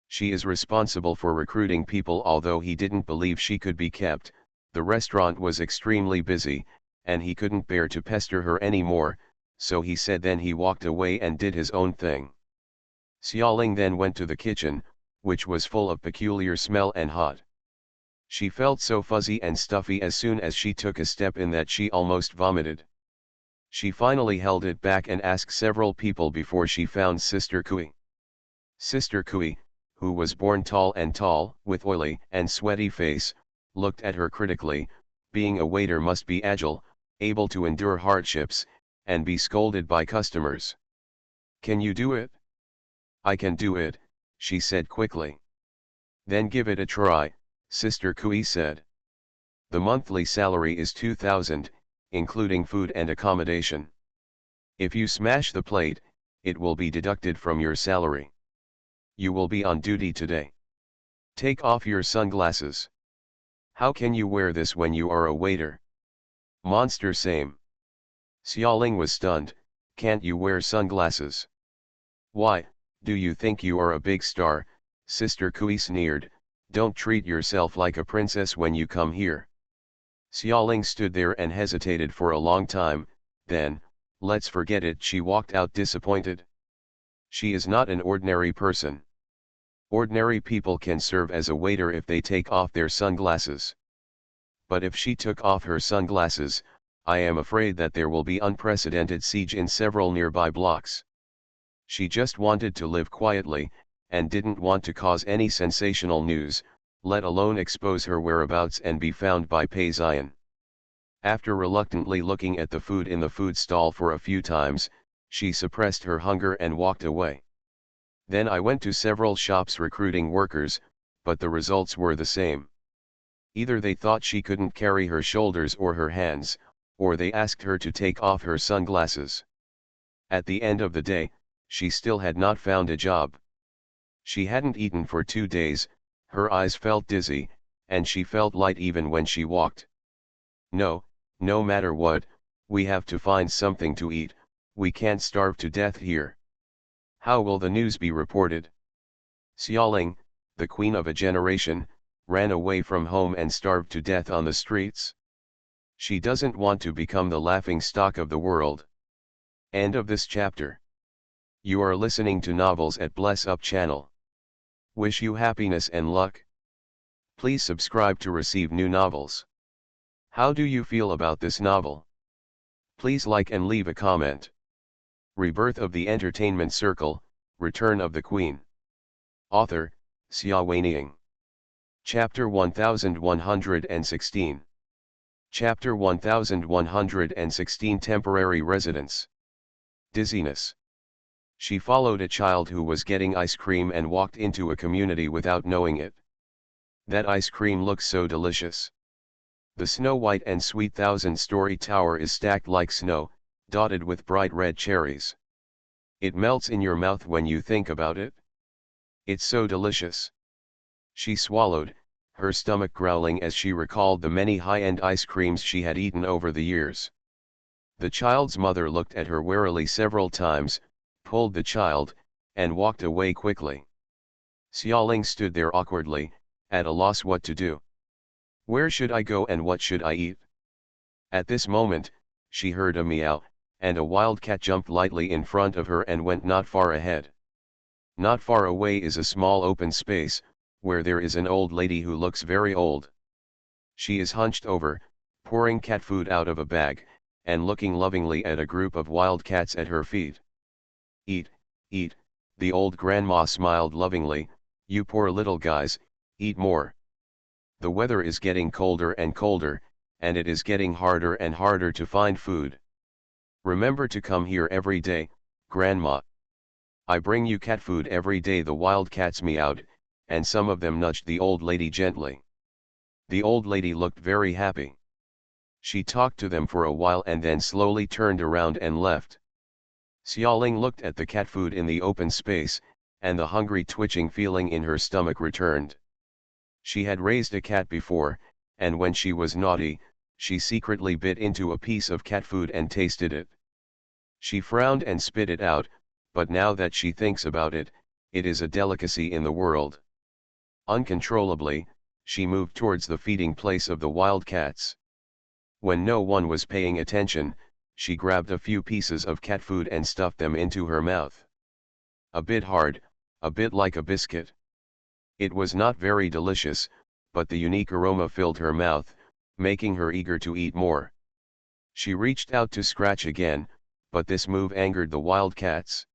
She is responsible for recruiting people." Although he didn't believe she could be kept, the restaurant was extremely busy, and he couldn't bear to pester her anymore, so he said. Then he walked away and did his own thing. Xiaoling then went to the kitchen, which was full of peculiar smell and hot. She felt so fuzzy and stuffy as soon as she took a step in that she almost vomited. She finally held it back and asked several people before she found Sister Kui. Sister Kui, who was born tall, with oily and sweaty face, looked at her critically. Being a waiter must be agile, able to endure hardships, and be scolded by customers. "Can you do it?" "I can do it," she said quickly. "Then give it a try," Sister Kui said. "The monthly salary is 2,000, including food and accommodation. If you smash the plate, it will be deducted from your salary. You will be on duty today. Take off your sunglasses." "How can you wear this when you are a waiter?" "Monster same." Xiaoling was stunned. "Can't you wear sunglasses?" "Why, do you think you are a big star?" Sister Kui sneered. "Don't treat yourself like a princess when you come here." Xiaoling stood there and hesitated for a long time, then, "Let's forget it." She walked out disappointed. She is not an ordinary person. Ordinary people can serve as a waiter if they take off their sunglasses. But if she took off her sunglasses, I am afraid that there will be unprecedented siege in several nearby blocks. She just wanted to live quietly, and didn't want to cause any sensational news, let alone expose her whereabouts and be found by Pei Zion. After reluctantly looking at the food in the food stall for a few times, she suppressed her hunger and walked away. Then I went to several shops recruiting workers, but the results were the same. Either they thought she couldn't carry her shoulders or her hands, or they asked her to take off her sunglasses. At the end of the day, she still had not found a job. She hadn't eaten for 2 days, her eyes felt dizzy, and she felt light even when she walked. No matter what, we have to find something to eat, we can't starve to death here. How will the news be reported? Xiaoling, the queen of a generation, ran away from home and starved to death on the streets. She doesn't want to become the laughing stock of the world. End of this chapter. You are listening to Novels at Bless Up channel. Wish you happiness and luck. Please subscribe to receive new novels. How do you feel about this novel? Please like and leave a comment. Rebirth of the Entertainment Circle, Return of the Queen. Author, Xia Weiniang. Chapter 1116. Chapter 1116 Temporary Residence. Dizziness. She followed a child who was getting ice cream and walked into a community without knowing it. That ice cream looks so delicious. The snow-white and sweet 1,000-story tower is stacked like snow, dotted with bright red cherries. It melts in your mouth when you think about it. It's so delicious. She swallowed, her stomach growling as she recalled the many high-end ice creams she had eaten over the years. The child's mother looked at her warily several times, pulled the child, and walked away quickly. Xiaoling stood there awkwardly, at a loss what to do. Where should I go and what should I eat? At this moment, she heard a meow, and a wild cat jumped lightly in front of her and went not far ahead. Not far away is a small open space, where there is an old lady who looks very old. She is hunched over, pouring cat food out of a bag, and looking lovingly at a group of wild cats at her feet. Eat, eat, the old grandma smiled lovingly, you poor little guys, eat more. The weather is getting colder and colder, and it is getting harder and harder to find food. Remember to come here every day, Grandma. I bring you cat food every day. The wild cats meowed, and some of them nudged the old lady gently. The old lady looked very happy. She talked to them for a while and then slowly turned around and left. Xiaoling looked at the cat food in the open space, and the hungry twitching feeling in her stomach returned. She had raised a cat before, and when she was naughty, she secretly bit into a piece of cat food and tasted it. She frowned and spit it out, but now that she thinks about it, it is a delicacy in the world. Uncontrollably, she moved towards the feeding place of the wild cats. When no one was paying attention, she grabbed a few pieces of cat food and stuffed them into her mouth. A bit hard, a bit like a biscuit. It was not very delicious, but the unique aroma filled her mouth, making her eager to eat more. She reached out to scratch again, but this move angered the wild cats.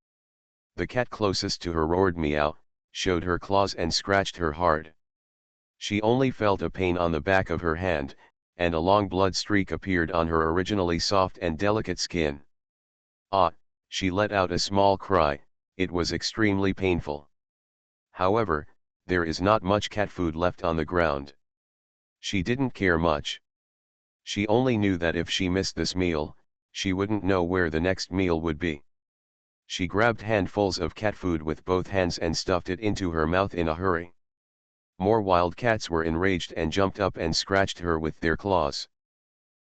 The cat closest to her roared meow, showed her claws and scratched her hard. She only felt a pain on the back of her hand, and a long blood streak appeared on her originally soft and delicate skin. Ah, she let out a small cry, it was extremely painful. However, there is not much cat food left on the ground. She didn't care much. She only knew that if she missed this meal, she wouldn't know where the next meal would be. She grabbed handfuls of cat food with both hands and stuffed it into her mouth in a hurry. More wild cats were enraged and jumped up and scratched her with their claws.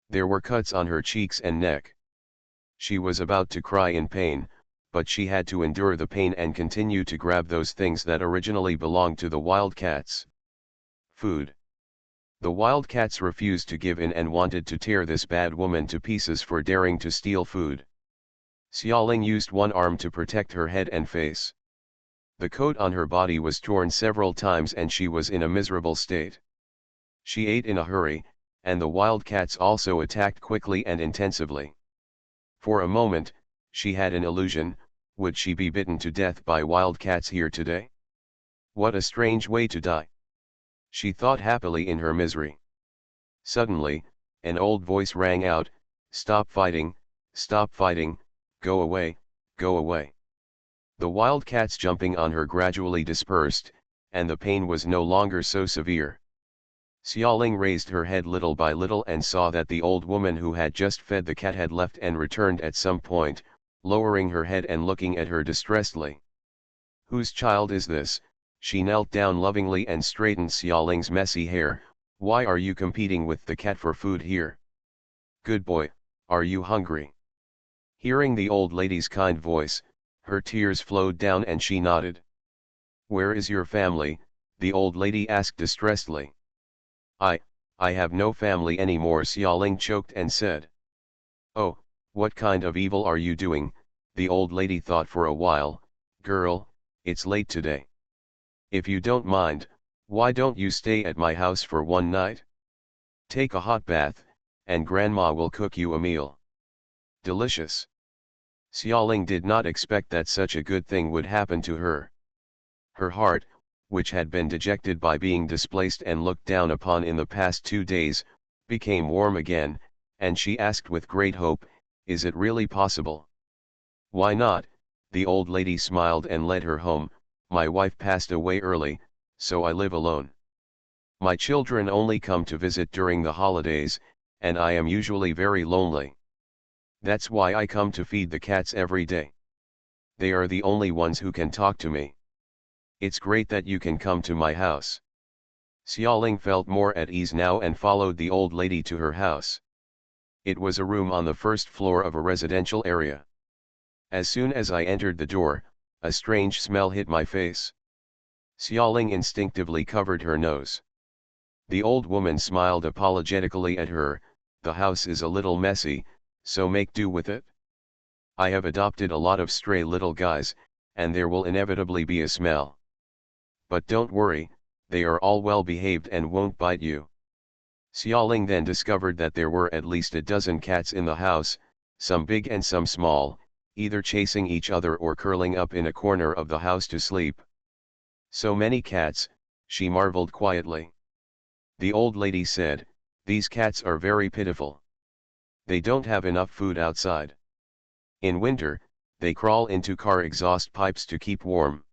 There were cuts on her cheeks and neck. She was about to cry in pain, but she had to endure the pain and continue to grab those things that originally belonged to the wild cats. Food. The wild cats refused to give in and wanted to tear this bad woman to pieces for daring to steal food. Xiaoling used one arm to protect her head and face. The coat on her body was torn several times and she was in a miserable state. She ate in a hurry, and the wild cats also attacked quickly and intensively. For a moment, she had an illusion, would she be bitten to death by wild cats here today? What a strange way to die. She thought happily in her misery. Suddenly, an old voice rang out, stop fighting, go away, go away. The wild cats jumping on her gradually dispersed, and the pain was no longer so severe. Xiaoling raised her head little by little and saw that the old woman who had just fed the cat had left and returned at some point, lowering her head and looking at her distressedly. Whose child is this? She knelt down lovingly and straightened Xiaoling's messy hair. Why are you competing with the cat for food here? Good boy, are you hungry? Hearing the old lady's kind voice, her tears flowed down and she nodded. Where is your family? The old lady asked distressedly. I have no family anymore, Xiaoling choked and said. Oh, what kind of evil are you doing? The old lady thought for a while. Girl, it's late today. If you don't mind, why don't you stay at my house for one night? Take a hot bath, and Grandma will cook you a meal. Delicious. Xiaoling did not expect that such a good thing would happen to her. Her heart, which had been dejected by being displaced and looked down upon in the past 2 days, became warm again, and she asked with great hope, is it really possible? Why not? The old lady smiled and led her home. My wife passed away early, so I live alone. My children only come to visit during the holidays, and I am usually very lonely. That's why I come to feed the cats every day. They are the only ones who can talk to me. It's great that you can come to my house. Xiaoling felt more at ease now and followed the old lady to her house. It was a room on the first floor of a residential area. As soon as I entered the door, a strange smell hit my face. Xiaoling instinctively covered her nose. The old woman smiled apologetically at her. The house is a little messy, so make do with it. I have adopted a lot of stray little guys, and there will inevitably be a smell. But don't worry, they are all well behaved and won't bite you. Xiaoling then discovered that there were at least a dozen cats in the house, some big and some small, either chasing each other or curling up in a corner of the house to sleep. So many cats, she marveled quietly. The old lady said, "These cats are very pitiful. They don't have enough food outside. In winter, they crawl into car exhaust pipes to keep warm.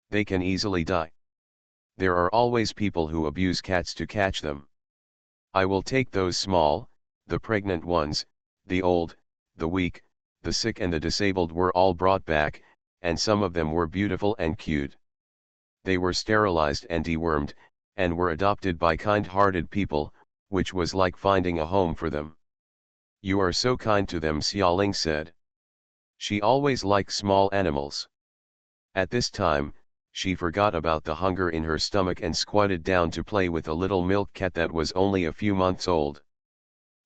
They can easily die. There are always people who abuse cats to catch them. I will take those small, the pregnant ones, the old, the weak, the sick and the disabled were all brought back, and some of them were beautiful and cute. They were sterilized and dewormed, and were adopted by kind-hearted people, which was like finding a home for them." "You are so kind to them," Xiaoling said. She always liked small animals. At this time, she forgot about the hunger in her stomach and squatted down to play with a little milk cat that was only a few months old.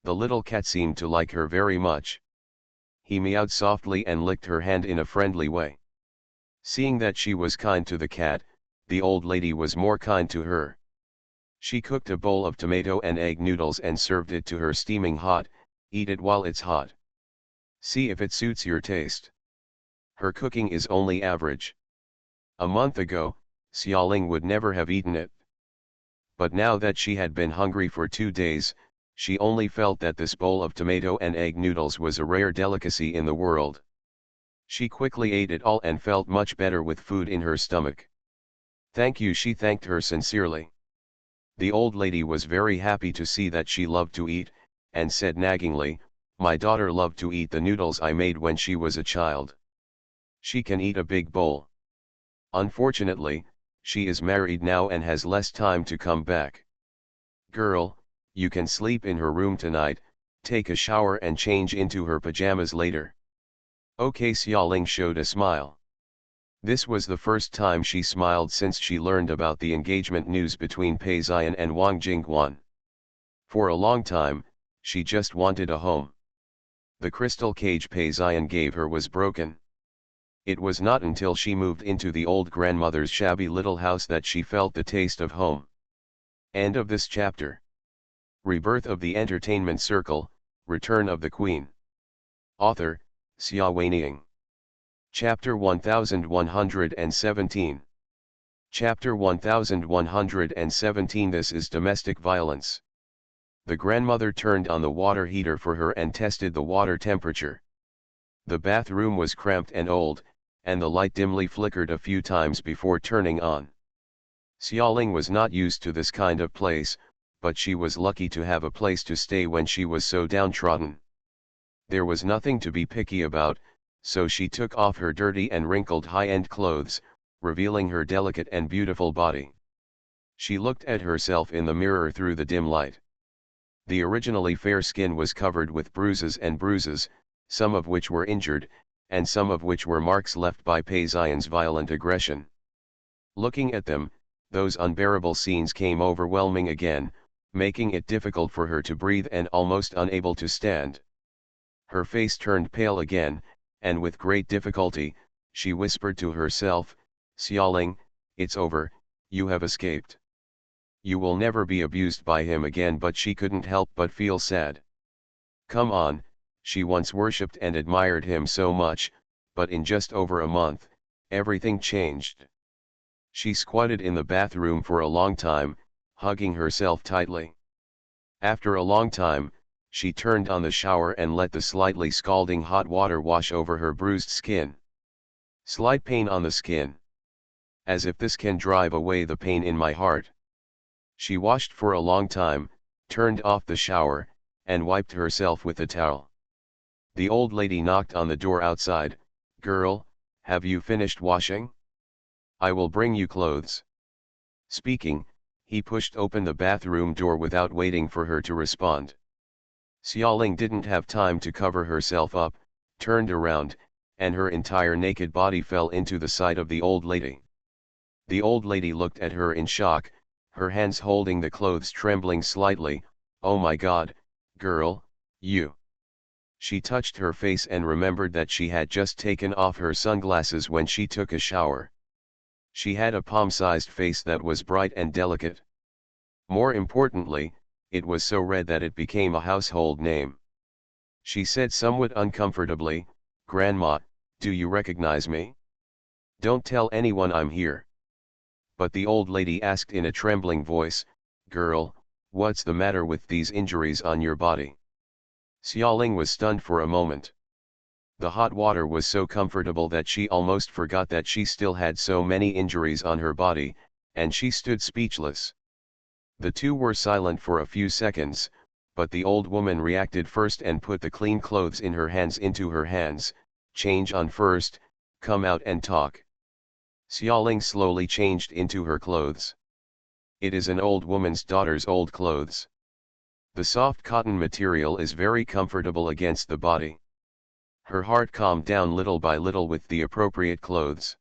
The little cat seemed to like her very much. He meowed softly and licked her hand in a friendly way. Seeing that she was kind to the cat, the old lady was more kind to her. She cooked a bowl of tomato and egg noodles and served it to her steaming hot. "Eat it while it's hot. See if it suits your taste. Her cooking is only average." A month ago, Xiaoling would never have eaten it. But now that she had been hungry for 2 days, she only felt that this bowl of tomato and egg noodles was a rare delicacy in the world. She quickly ate it all and felt much better with food in her stomach. "Thank you," she thanked her sincerely. The old lady was very happy to see that she loved to eat, and said naggingly, "My daughter loved to eat the noodles I made when she was a child. She can eat a big bowl. Unfortunately, she is married now and has less time to come back. Girl, you can sleep in her room tonight, take a shower and change into her pajamas later." Okay, Xiaoling showed a smile. This was the first time she smiled since she learned about the engagement news between Pei Ziyan and Wang Jingguan. For a long time, she just wanted a home. The crystal cage Pei Ziyan gave her was broken. It was not until she moved into the old grandmother's shabby little house that she felt the taste of home. End of this chapter. Rebirth of the Entertainment Circle, Return of the Queen. Author, Xia Weiniang. Chapter 1117. Chapter 1117. This is domestic violence. The grandmother turned on the water heater for her and tested the water temperature. The bathroom was cramped and old, and the light dimly flickered a few times before turning on. Xiaoling was not used to this kind of place, but she was lucky to have a place to stay when she was so downtrodden. There was nothing to be picky about, so she took off her dirty and wrinkled high-end clothes, revealing her delicate and beautiful body. She looked at herself in the mirror through the dim light. The originally fair skin was covered with bruises and bruises, some of which were injured, and some of which were marks left by Pei Ziyan's violent aggression. Looking at them, those unbearable scenes came overwhelming again, making it difficult for her to breathe and almost unable to stand. Her face turned pale again, and with great difficulty, she whispered to herself, "Xiaoling, it's over, you have escaped. You will never be abused by him again." But she couldn't help but feel sad. Come on, she once worshipped and admired him so much, but in just over a month, everything changed. She squatted in the bathroom for a long time, hugging herself tightly. After a long time, she turned on the shower and let the slightly scalding hot water wash over her bruised skin. Slight pain on the skin. As if this can drive away the pain in my heart. She washed for a long time, turned off the shower, and wiped herself with a towel. The old lady knocked on the door outside. "Girl, have you finished washing? I will bring you clothes." Speaking, he pushed open the bathroom door without waiting for her to respond. Xiaoling didn't have time to cover herself up, turned around, and her entire naked body fell into the sight of the old lady. The old lady looked at her in shock, her hands holding the clothes trembling slightly. "Oh my God, girl, you She touched her face and remembered that she had just taken off her sunglasses when she took a shower. She had a palm-sized face that was bright and delicate. More importantly, it was so red that it became a household name. She said somewhat uncomfortably, "Grandma, do you recognize me? Don't tell anyone I'm here." But the old lady asked in a trembling voice, "Girl, what's the matter with these injuries on your body?" Xiaoling was stunned for a moment. The hot water was so comfortable that she almost forgot that she still had so many injuries on her body, and she stood speechless. The two were silent for a few seconds, but the old woman reacted first and put the clean clothes in her hands into her hands. "Change on first, come out and talk." Xiaoling slowly changed into her clothes. It is an old woman's daughter's old clothes. The soft cotton material is very comfortable against the body. Her heart calmed down little by little with the appropriate clothes.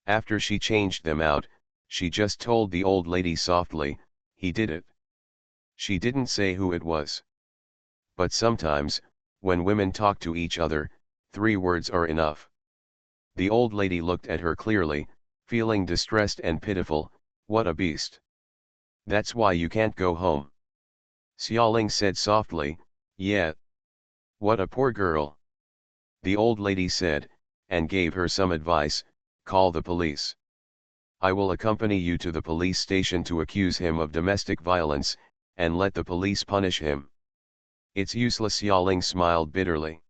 After she changed them out, she just told the old lady softly, "He did it." She didn't say who it was. But sometimes, when women talk to each other, 3 words are enough. The old lady looked at her clearly, feeling distressed and pitiful. "What a beast. That's why you can't go home." Xiaoling said softly, "Yeah. What a poor girl." The old lady said, and gave her some advice, "Call the police. I will accompany you to the police station to accuse him of domestic violence, and let the police punish him." "It's useless." Xiaoling smiled bitterly.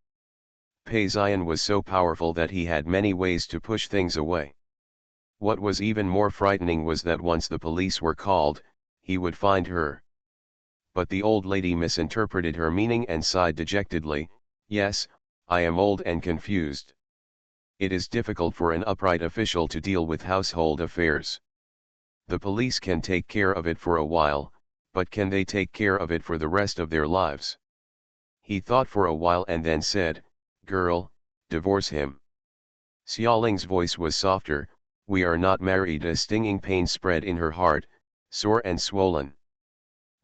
Pei Xian was so powerful that he had many ways to push things away. What was even more frightening was that once the police were called, he would find her. But the old lady misinterpreted her meaning and sighed dejectedly, "Yes, I am old and confused. It is difficult for an upright official to deal with household affairs. The police can take care of it for a while, but can they take care of it for the rest of their lives?" He thought for a while and then said, "Girl, divorce him." Xiaoling's voice was softer, "We are not married." A stinging pain spread in her heart, sore and swollen.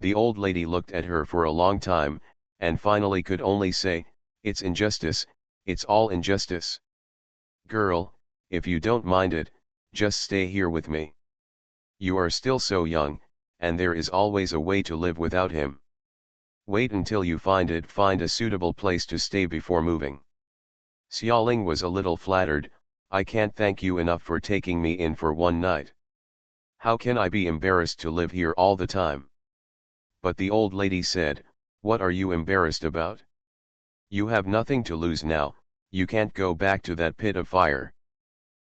The old lady looked at her for a long time, and finally could only say, "It's injustice, it's all injustice. Girl, if you don't mind it, just stay here with me. You are still so young, and there is always a way to live without him. Wait until you find a suitable place to stay before moving." Xiaoling was a little flattered, "I can't thank you enough for taking me in for one night. How can I be embarrassed to live here all the time?" But the old lady said, "What are you embarrassed about? You have nothing to lose now, you can't go back to that pit of fire.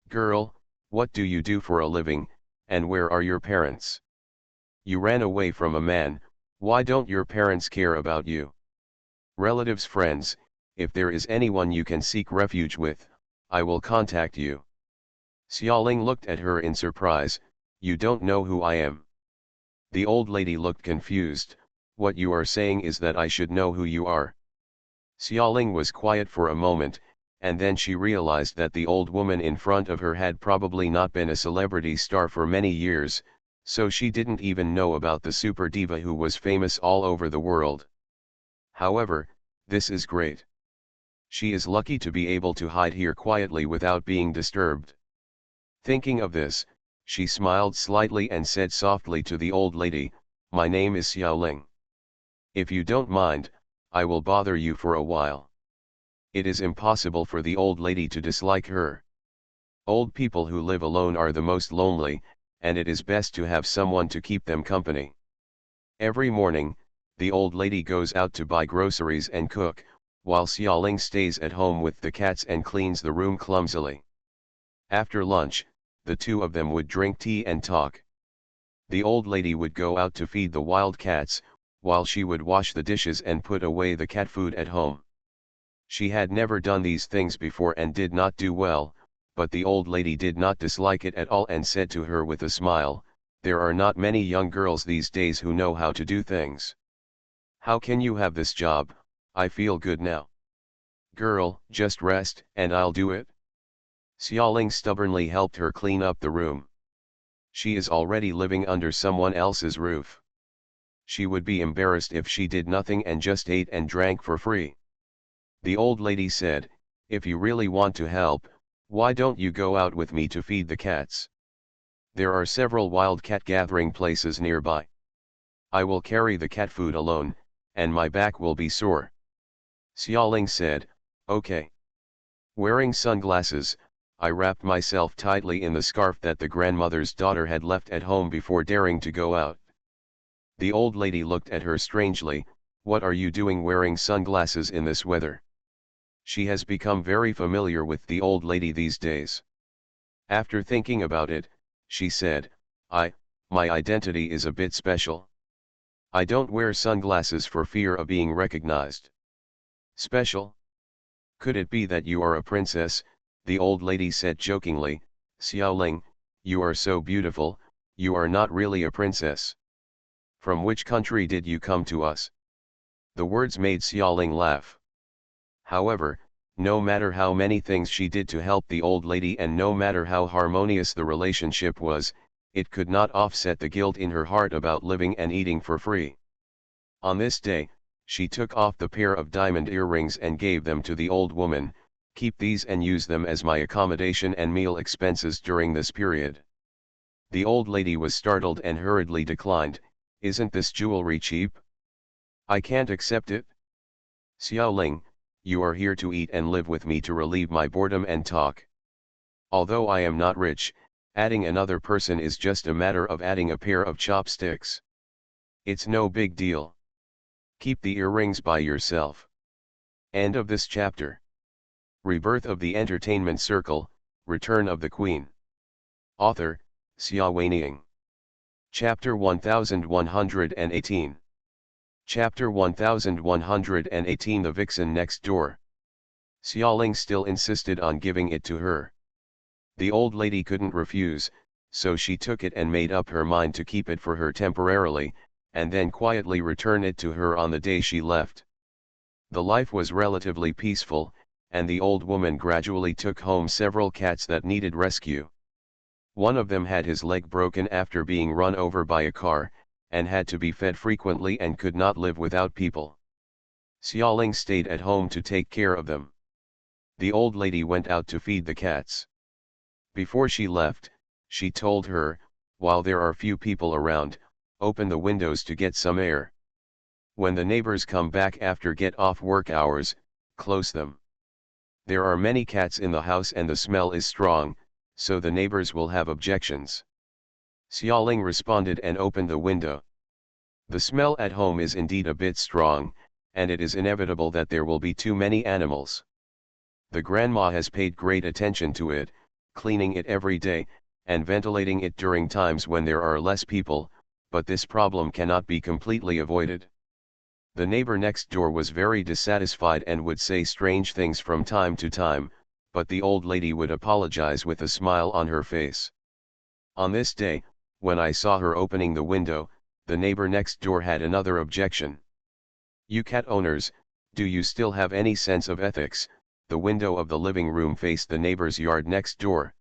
Girl, what do you do for a living, and where are your parents? You ran away from a man, why don't your parents care about you? Relatives, friends, if there is anyone you can seek refuge with, I will contact you." Xiaoling looked at her in surprise, "You don't know who I am?" The old lady looked confused, "What you are saying is that I should know who you are?" Xiaoling was quiet for a moment, and then she realized that the old woman in front of her had probably not been a celebrity star for many years, so she didn't even know about the super diva who was famous all over the world. However, this is great. She is lucky to be able to hide here quietly without being disturbed. Thinking of this, she smiled slightly and said softly to the old lady, "My name is Xiaoling. If you don't mind, I will bother you for a while." It is impossible for the old lady to dislike her. Old people who live alone are the most lonely, and it is best to have someone to keep them company. Every morning, the old lady goes out to buy groceries and cook, while Xiaoling stays at home with the cats and cleans the room clumsily. After lunch, the two of them would drink tea and talk. The old lady would go out to feed the wild cats, while she would wash the dishes and put away the cat food at home. She had never done these things before and did not do well, but the old lady did not dislike it at all and said to her with a smile, "There are not many young girls these days who know how to do things. How can you have this job? I feel good now. Girl, just rest, and I'll do it." Xiaoling stubbornly helped her clean up the room. She is already living under someone else's roof. She would be embarrassed if she did nothing and just ate and drank for free. The old lady said, "If you really want to help, why don't you go out with me to feed the cats? There are several wild cat gathering places nearby. I will carry the cat food alone, and my back will be sore." Xiaoling said, "Okay." Wearing sunglasses, I wrapped myself tightly in the scarf that the grandmother's daughter had left at home before daring to go out. The old lady looked at her strangely. "What are you doing wearing sunglasses in this weather?" She has become very familiar with the old lady these days. After thinking about it, she said, My identity is a bit special. I don't wear sunglasses for fear of being recognized." "Special? Could it be that you are a princess?" the old lady said jokingly. "Xiaoling, you are so beautiful, you are not really a princess. From which country did you come to us?" The words made Xiaoling laugh. However, no matter how many things she did to help the old lady and no matter how harmonious the relationship was, it could not offset the guilt in her heart about living and eating for free. On this day, she took off the pair of diamond earrings and gave them to the old woman. "Keep these and use them as my accommodation and meal expenses during this period." The old lady was startled and hurriedly declined. "Isn't this jewelry cheap? I can't accept it." "Xiaoling, you are here to eat and live with me to relieve my boredom and talk. Although I am not rich, adding another person is just a matter of adding a pair of chopsticks. It's no big deal. Keep the earrings by yourself." End of this chapter. Rebirth of the Entertainment Circle, Return of the Queen. Author, Xia Weining. Chapter 1118. Chapter 1118. The Vixen Next Door. Xiaoling still insisted on giving it to her. The old lady couldn't refuse, so she took it and made up her mind to keep it for her temporarily, and then quietly return it to her on the day she left. The life was relatively peaceful, and the old woman gradually took home several cats that needed rescue. One of them had his leg broken after being run over by a car, and had to be fed frequently and could not live without people. Xiaoling stayed at home to take care of them. The old lady went out to feed the cats. Before she left, she told her, "While there are few people around, open the windows to get some air. When the neighbors come back after get off work hours, close them. There are many cats in the house and the smell is strong, so the neighbors will have objections." Xiaoling responded and opened the window. The smell at home is indeed a bit strong, and it is inevitable that there will be too many animals. The grandma has paid great attention to it, cleaning it every day, and ventilating it during times when there are less people, but this problem cannot be completely avoided. The neighbor next door was very dissatisfied and would say strange things from time to time, but the old lady would apologize with a smile on her face. On this day, when I saw her opening the window, the neighbor next door had another objection. "You cat owners, do you still have any sense of ethics?" The window of the living room faced the neighbor's yard next door.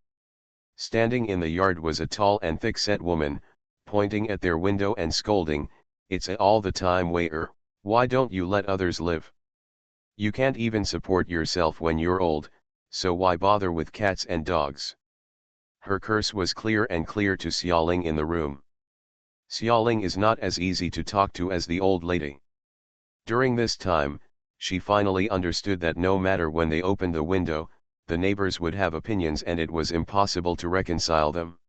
Standing in the yard was a tall and thick-set woman, pointing at their window and scolding, "It's a all the time waiter, why don't you let others live? You can't even support yourself when you're old, so why bother with cats and dogs?" Her curse was clear to Xiaoling in the room. Xiaoling is not as easy to talk to as the old lady. During this time, she finally understood that no matter when they opened the window, the neighbors would have opinions and it was impossible to reconcile them.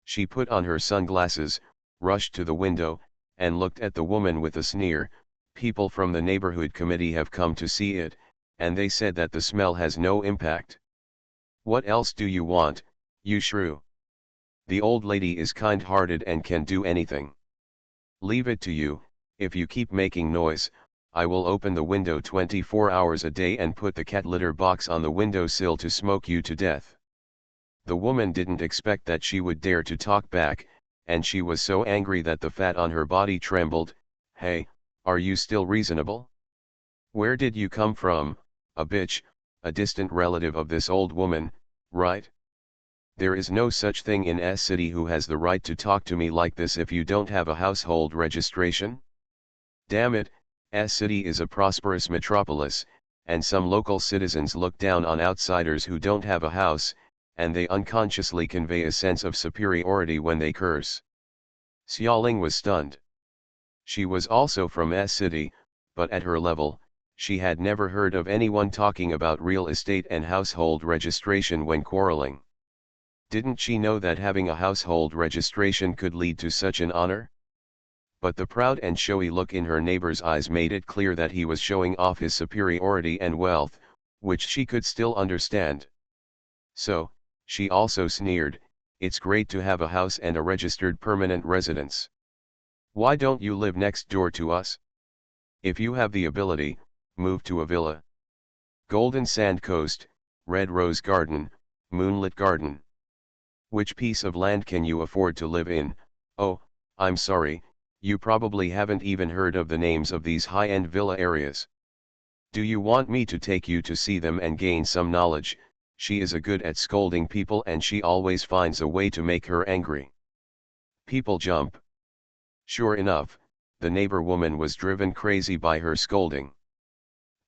She put on her sunglasses, rushed to the window, and looked at the woman with a sneer. "People from the neighborhood committee have come to see it, and they said that the smell has no impact. What else do you want, you shrew? The old lady is kind-hearted and can do anything. Leave it to you. If you keep making noise, I will open the window 24 hours a day and put the cat litter box on the windowsill to smoke you to death." The woman didn't expect that she would dare to talk back, and she was so angry that the fat on her body trembled. "Hey, are you still reasonable? Where did you come from, a bitch, a distant relative of this old woman, right? There is no such thing in S City who has the right to talk to me like this if you don't have a household registration? Damn it, S City is a prosperous metropolis, and some local citizens look down on outsiders who don't have a house, and they unconsciously convey a sense of superiority when they curse. Xiaoling was stunned. She was also from S City, but at her level, she had never heard of anyone talking about real estate and household registration when quarreling. Didn't she know that having a household registration could lead to such an honor? But the proud and showy look in her neighbor's eyes made it clear that he was showing off his superiority and wealth, which she could still understand. So, she also sneered, "It's great to have a house and a registered permanent residence. Why don't you live next door to us? If you have the ability, move to a villa. Golden Sand Coast, Red Rose Garden, Moonlit Garden. Which piece of land can you afford to live in? Oh, I'm sorry, you probably haven't even heard of the names of these high-end villa areas. Do you want me to take you to see them and gain some knowledge?" She is good at scolding people and she always finds a way to make her angry. People jump. Sure enough, the neighbor woman was driven crazy by her scolding.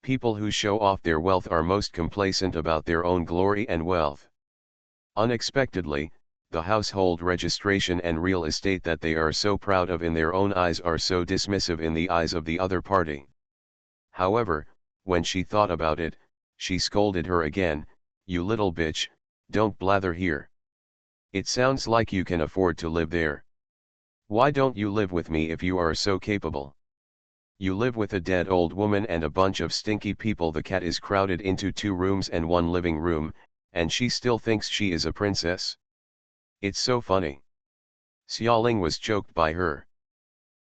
People who show off their wealth are most complacent about their own glory and wealth. Unexpectedly, the household registration and real estate that they are so proud of in their own eyes are so dismissive in the eyes of the other party. However, when she thought about it, she scolded her again, "You little bitch, don't blather here. It sounds like you can afford to live there. Why don't you live with me if you are so capable? You live with a dead old woman and a bunch of stinky people. The cat is crowded into 2 rooms and 1 living room, and she still thinks she is a princess. It's so funny." Xiaoling was choked by her.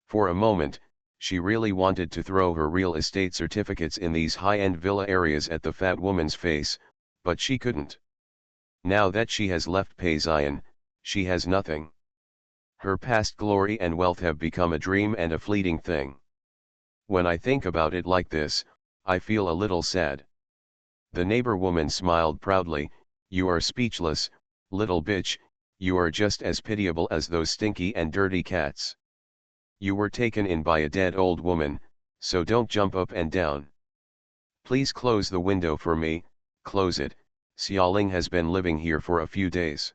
For a moment, she really wanted to throw her real estate certificates in these high-end villa areas at the fat woman's face, but she couldn't. Now that she has left Peizian, she has nothing. Her past glory and wealth have become a dream and a fleeting thing. When I think about it like this, I feel a little sad. The neighbor woman smiled proudly, "You are speechless, little bitch, you are just as pitiable as those stinky and dirty cats. You were taken in by a dead old woman, so don't jump up and down. Please close the window for me, close it, Xiaoling has been living here for a few days."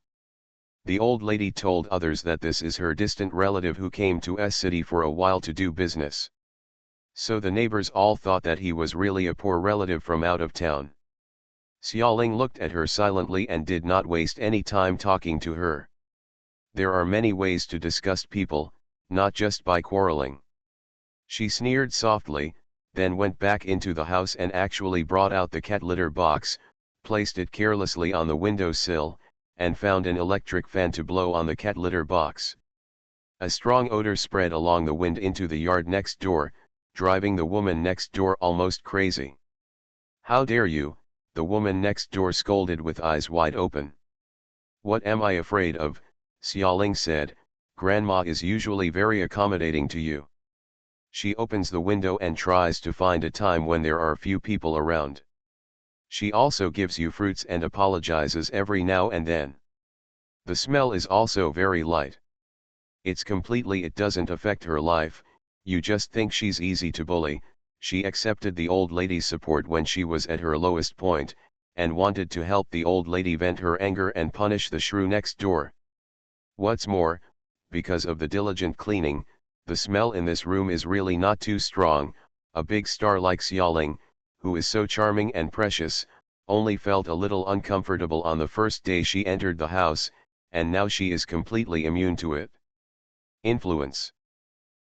The old lady told others that this is her distant relative who came to S City for a while to do business. So the neighbors all thought that he was really a poor relative from out of town. Xiaoling looked at her silently and did not waste any time talking to her. There are many ways to disgust people, not just by quarreling. She sneered softly, then went back into the house and actually brought out the cat litter box, placed it carelessly on the windowsill, and found an electric fan to blow on the cat litter box. A strong odor spread along the wind into the yard next door, driving the woman next door almost crazy. "How dare you?" the woman next door scolded with eyes wide open. "What am I afraid of?" Xiaoling said, "Grandma is usually very accommodating to you. She opens the window and tries to find a time when there are few people around. She also gives you fruits and apologizes every now and then. The smell is also very light. It doesn't affect her life, you just think she's easy to bully." She accepted the old lady's support when she was at her lowest point, and wanted to help the old lady vent her anger and punish the shrew next door. What's more, because of the diligent cleaning, the smell in this room is really not too strong. A big star like Xiaoling, who is so charming and precious, only felt a little uncomfortable on the first day she entered the house, and now she is completely immune to it. Influence.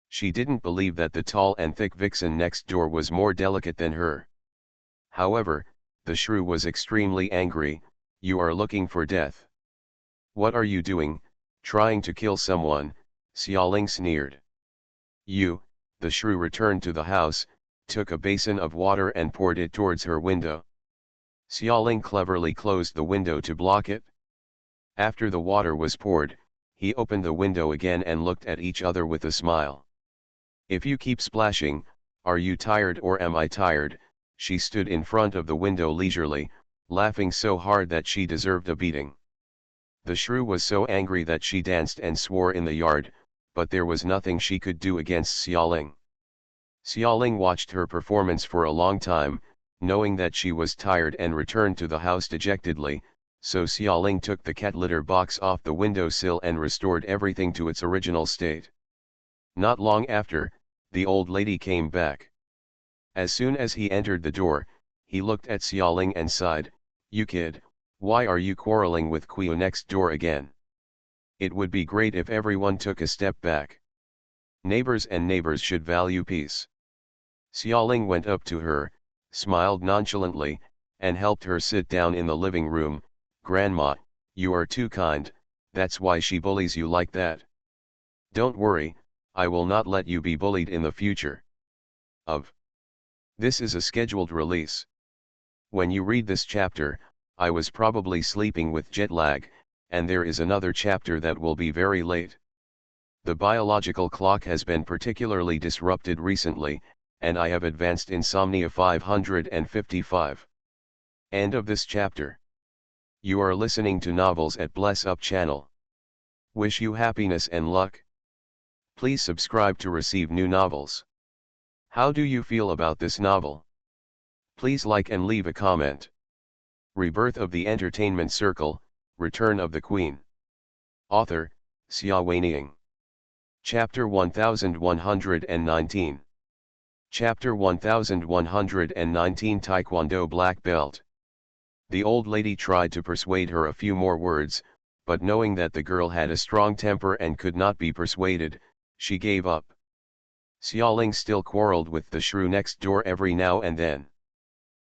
She didn't believe that the tall and thick vixen next door was more delicate than her. However, the shrew was extremely angry. "You are looking for death. What are you doing, trying to kill someone?" Xiaoling sneered. The shrew returned to the house, took a basin of water and poured it towards her window. Xiaoling cleverly closed the window to block it. After the water was poured, he opened the window again and looked at each other with a smile. "If you keep splashing, are you tired or am I tired?" She stood in front of the window leisurely, laughing so hard that she deserved a beating. The shrew was so angry that she danced and swore in the yard, but there was nothing she could do against Xiaoling. Xiaoling watched her performance for a long time, knowing that she was tired and returned to the house dejectedly, so Xiaoling took the cat litter box off the windowsill and restored everything to its original state. Not long after, the old lady came back. As soon as he entered the door, he looked at Xiaoling and sighed, "You kid, why are you quarreling with Qiu next door again? It would be great if everyone took a step back. Neighbors should value peace." Xiaoling went up to her, smiled nonchalantly, and helped her sit down in the living room. "Grandma, you are too kind, that's why she bullies you like that. Don't worry, I will not let you be bullied in the future." This is a scheduled release. When you read this chapter, I was probably sleeping with jet lag, and there is another chapter that will be very late. The biological clock has been particularly disrupted recently, and I have advanced insomnia 555. End of this chapter. You are listening to novels at Bless Up channel. Wish you happiness and luck. Please subscribe to receive new novels. How do you feel about this novel? Please like and leave a comment. Rebirth of the Entertainment Circle, Return of the Queen. Author, Xia Weiniang. Chapter 1119. Chapter 1119 Taekwondo Black Belt. The old lady tried to persuade her a few more words, but knowing that the girl had a strong temper and could not be persuaded, she gave up. Xiaoling still quarreled with the shrew next door every now and then.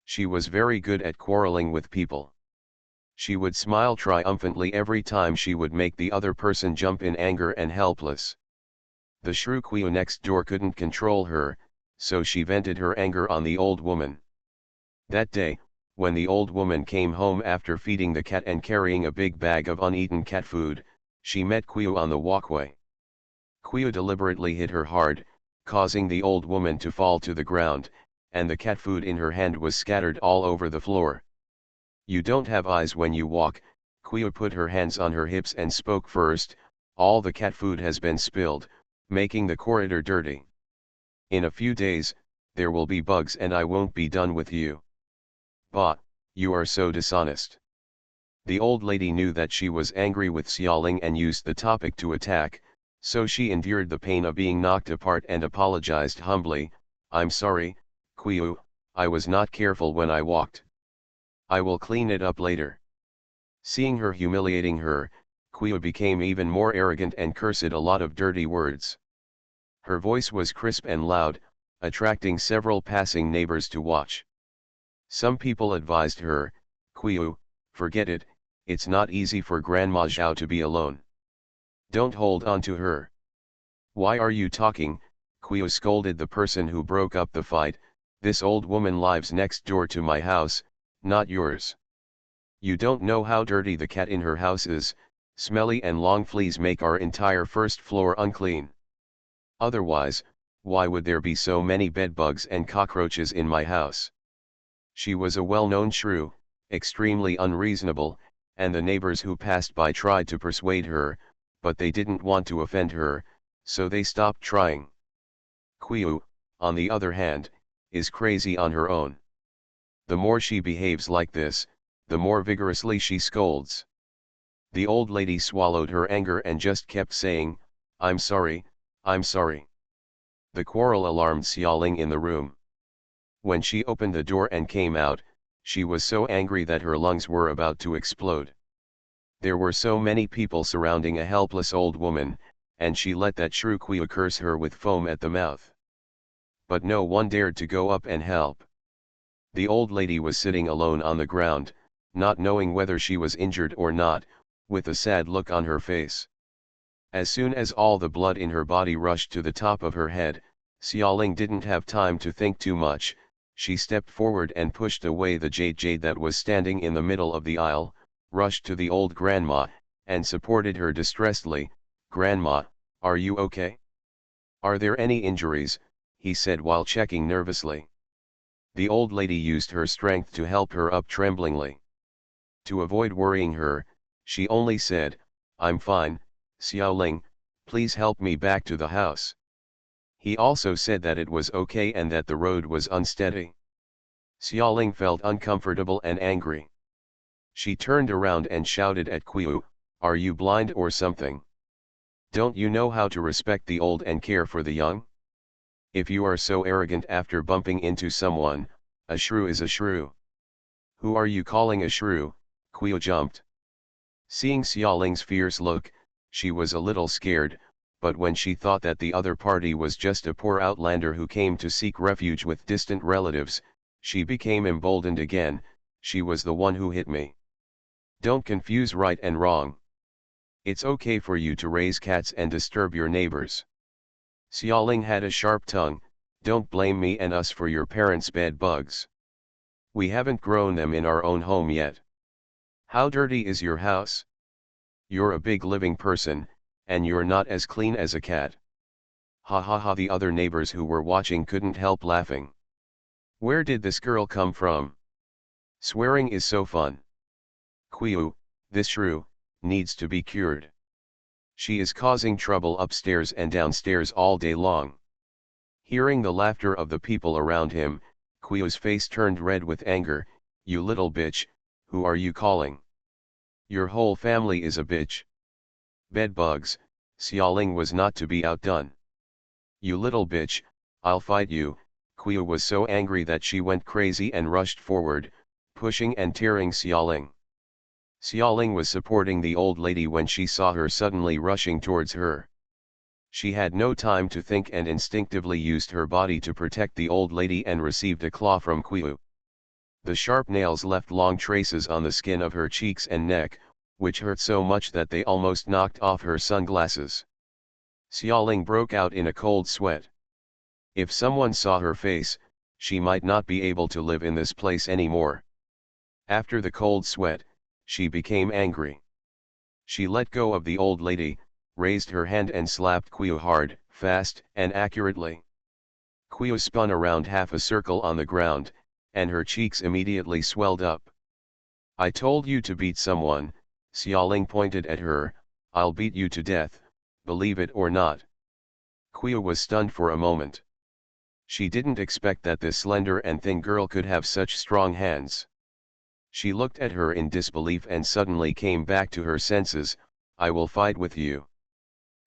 She was very good at quarreling with people. She would smile triumphantly every time she would make the other person jump in anger and helpless. The shrew Qiu next door couldn't control her, so she vented her anger on the old woman. That day, when the old woman came home after feeding the cat and carrying a big bag of uneaten cat food, she met Qiu on the walkway. Qiu deliberately hit her hard, causing the old woman to fall to the ground, and the cat food in her hand was scattered all over the floor. "You don't have eyes when you walk." Qiu put her hands on her hips and spoke first, "All the cat food has been spilled, making the corridor dirty. In a few days, there will be bugs and I won't be done with you. Bah, you are so dishonest." The old lady knew that she was angry with Xiaoling and used the topic to attack, so she endured the pain of being knocked apart and apologized humbly, "I'm sorry, Qiu, I was not careful when I walked. I will clean it up later." Seeing her humiliating her, Qiu became even more arrogant and cursed a lot of dirty words. Her voice was crisp and loud, attracting several passing neighbors to watch. Some people advised her, "Qiu, forget it, it's not easy for Grandma Zhao to be alone. Don't hold on to her." "Why are you talking?" Qiu scolded the person who broke up the fight. "This old woman lives next door to my house, not yours. You don't know how dirty the cat in her house is, smelly and long fleas make our entire first floor unclean. Otherwise, why would there be so many bedbugs and cockroaches in my house?" She was a well-known shrew, extremely unreasonable, and the neighbors who passed by tried to persuade her, but they didn't want to offend her, so they stopped trying. Qiu, on the other hand, is crazy on her own. The more she behaves like this, the more vigorously she scolds. The old lady swallowed her anger and just kept saying, I'm sorry, I'm sorry." The quarrel alarmed Xiaoling in the room. When she opened the door and came out, she was so angry that her lungs were about to explode. There were so many people surrounding a helpless old woman, and she let that shrew Qiu curse her with foam at the mouth. But no one dared to go up and help. The old lady was sitting alone on the ground, not knowing whether she was injured or not, with a sad look on her face. As soon as all the blood in her body rushed to the top of her head, Xiaoling didn't have time to think too much. She stepped forward and pushed away the jade that was standing in the middle of the aisle, rushed to the old grandma, and supported her distressedly. "Grandma, are you okay? Are there any injuries?" he said while checking nervously. The old lady used her strength to help her up tremblingly. To avoid worrying her, she only said, "I'm fine, Xiaoling, please help me back to the house." He also said that it was okay and that the road was unsteady. Xiaoling felt uncomfortable and angry. She turned around and shouted at Qiu, "Are you blind or something? Don't you know how to respect the old and care for the young? If you are so arrogant after bumping into someone, a shrew is a shrew." "Who are you calling a shrew?" Qiu jumped. Seeing Xiaoling's fierce look, she was a little scared, but when she thought that the other party was just a poor outlander who came to seek refuge with distant relatives, she became emboldened again. "She was the one who hit me. Don't confuse right and wrong. It's okay for you to raise cats and disturb your neighbors." Xiaoling had a sharp tongue. "Don't blame me and us for your parents' bed bugs. We haven't grown them in our own home yet. How dirty is your house? You're a big living person, and you're not as clean as a cat." Ha ha ha! The other neighbors who were watching couldn't help laughing. Where did this girl come from? Swearing is so fun. Qiu, this shrew, needs to be cured. She is causing trouble upstairs and downstairs all day long. Hearing the laughter of the people around him, Qiu's face turned red with anger. "You little bitch, who are you calling? Your whole family is a bitch." Bedbugs, Xiaoling was not to be outdone. "You little bitch, I'll fight you." Qiu was so angry that she went crazy and rushed forward, pushing and tearing Xiaoling. Xiaoling was supporting the old lady when she saw her suddenly rushing towards her. She had no time to think and instinctively used her body to protect the old lady and received a claw from Qiu. The sharp nails left long traces on the skin of her cheeks and neck, which hurt so much that they almost knocked off her sunglasses. Xiaoling broke out in a cold sweat. If someone saw her face, she might not be able to live in this place anymore. After the cold sweat, she became angry. She let go of the old lady, raised her hand and slapped Qiu hard, fast, and accurately. Qiu spun around half a circle on the ground, and her cheeks immediately swelled up. "I told you to beat someone," Xiaoling pointed at her. "I'll beat you to death, believe it or not." Qiu was stunned for a moment. She didn't expect that this slender and thin girl could have such strong hands. She looked at her in disbelief and suddenly came back to her senses. "I will fight with you."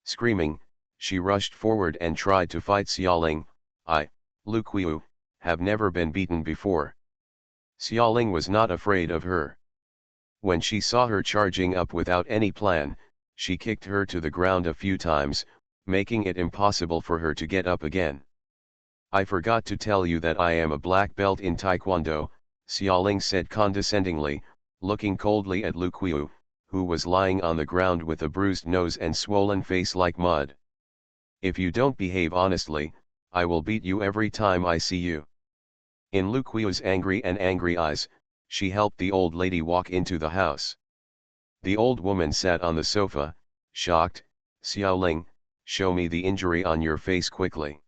Screaming, she rushed forward and tried to fight Xiaoling. Lu Qiu, have never been beaten before." Xiaoling was not afraid of her. When she saw her charging up without any plan, she kicked her to the ground a few times, making it impossible for her to get up again. "I forgot to tell you that I am a black belt in Taekwondo," Xiaoling said condescendingly, looking coldly at Lu Qiu, who was lying on the ground with a bruised nose and swollen face like mud. "If you don't behave honestly, I will beat you every time I see you." In Lu Qiu's angry eyes, she helped the old lady walk into the house. The old woman sat on the sofa, shocked. "Xiaoling, show me the injury on your face quickly.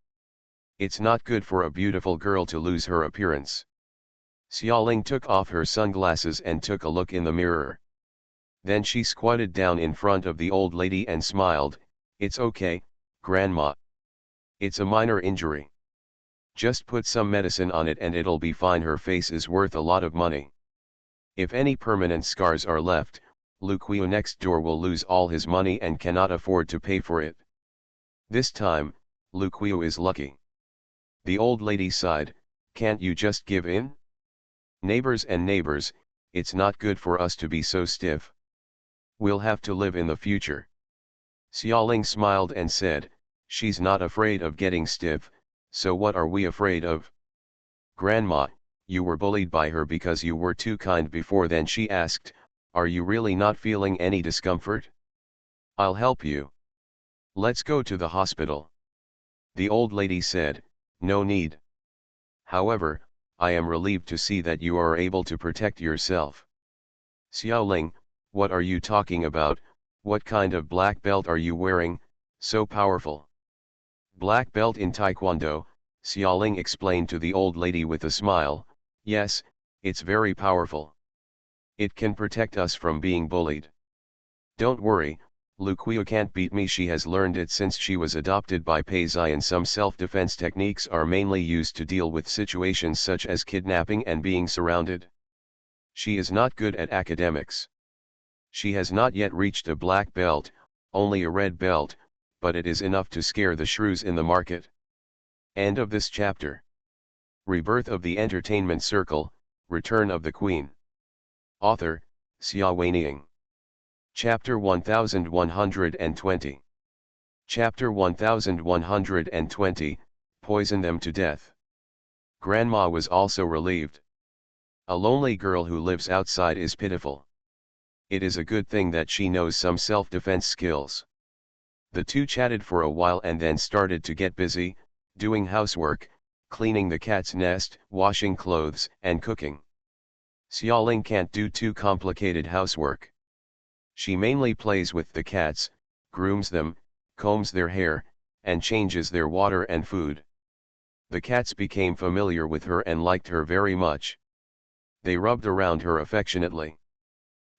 It's not good for a beautiful girl to lose her appearance." Xiaoling took off her sunglasses and took a look in the mirror. Then she squatted down in front of the old lady and smiled. "It's okay, Grandma. It's a minor injury. Just put some medicine on it and it'll be fine." Her face is worth a lot of money. If any permanent scars are left, Lu Qiu next door will lose all his money and cannot afford to pay for it. This time, Lu Qiu is lucky. The old lady sighed. "Can't you just give in? Neighbors and neighbors, it's not good for us to be so stiff. We'll have to live in the future." Xiaoling smiled and said, "She's not afraid of getting stiff, so what are we afraid of?" "Grandma, you were bullied by her because you were too kind before." Then she asked, "Are you really not feeling any discomfort? I'll help you. Let's go to the hospital." The old lady said, "No need. However, I am relieved to see that you are able to protect yourself." "Xiaoling, what are you talking about? What kind of black belt are you wearing, so powerful?" "Black belt in Taekwondo," Xiaoling explained to the old lady with a smile. "Yes, it's very powerful. It can protect us from being bullied. Don't worry, Luquio can't beat me. She has learned it since she was adopted by Pei and some self-defense techniques are mainly used to deal with situations such as kidnapping and being surrounded. She is not good at academics. She has not yet reached a black belt, only a red belt, but it is enough to scare the shrews in the market. End of this chapter. Rebirth of the Entertainment Circle, Return of the Queen. Author, Xia Weining. Chapter 1120. Chapter 1120, Poison them to death. Grandma was also relieved. A lonely girl who lives outside is pitiful. It is a good thing that she knows some self-defense skills. The two chatted for a while and then started to get busy, doing housework, cleaning the cat's nest, washing clothes, and cooking. Xiaoling can't do too complicated housework. She mainly plays with the cats, grooms them, combs their hair, and changes their water and food. The cats became familiar with her and liked her very much. They rubbed around her affectionately.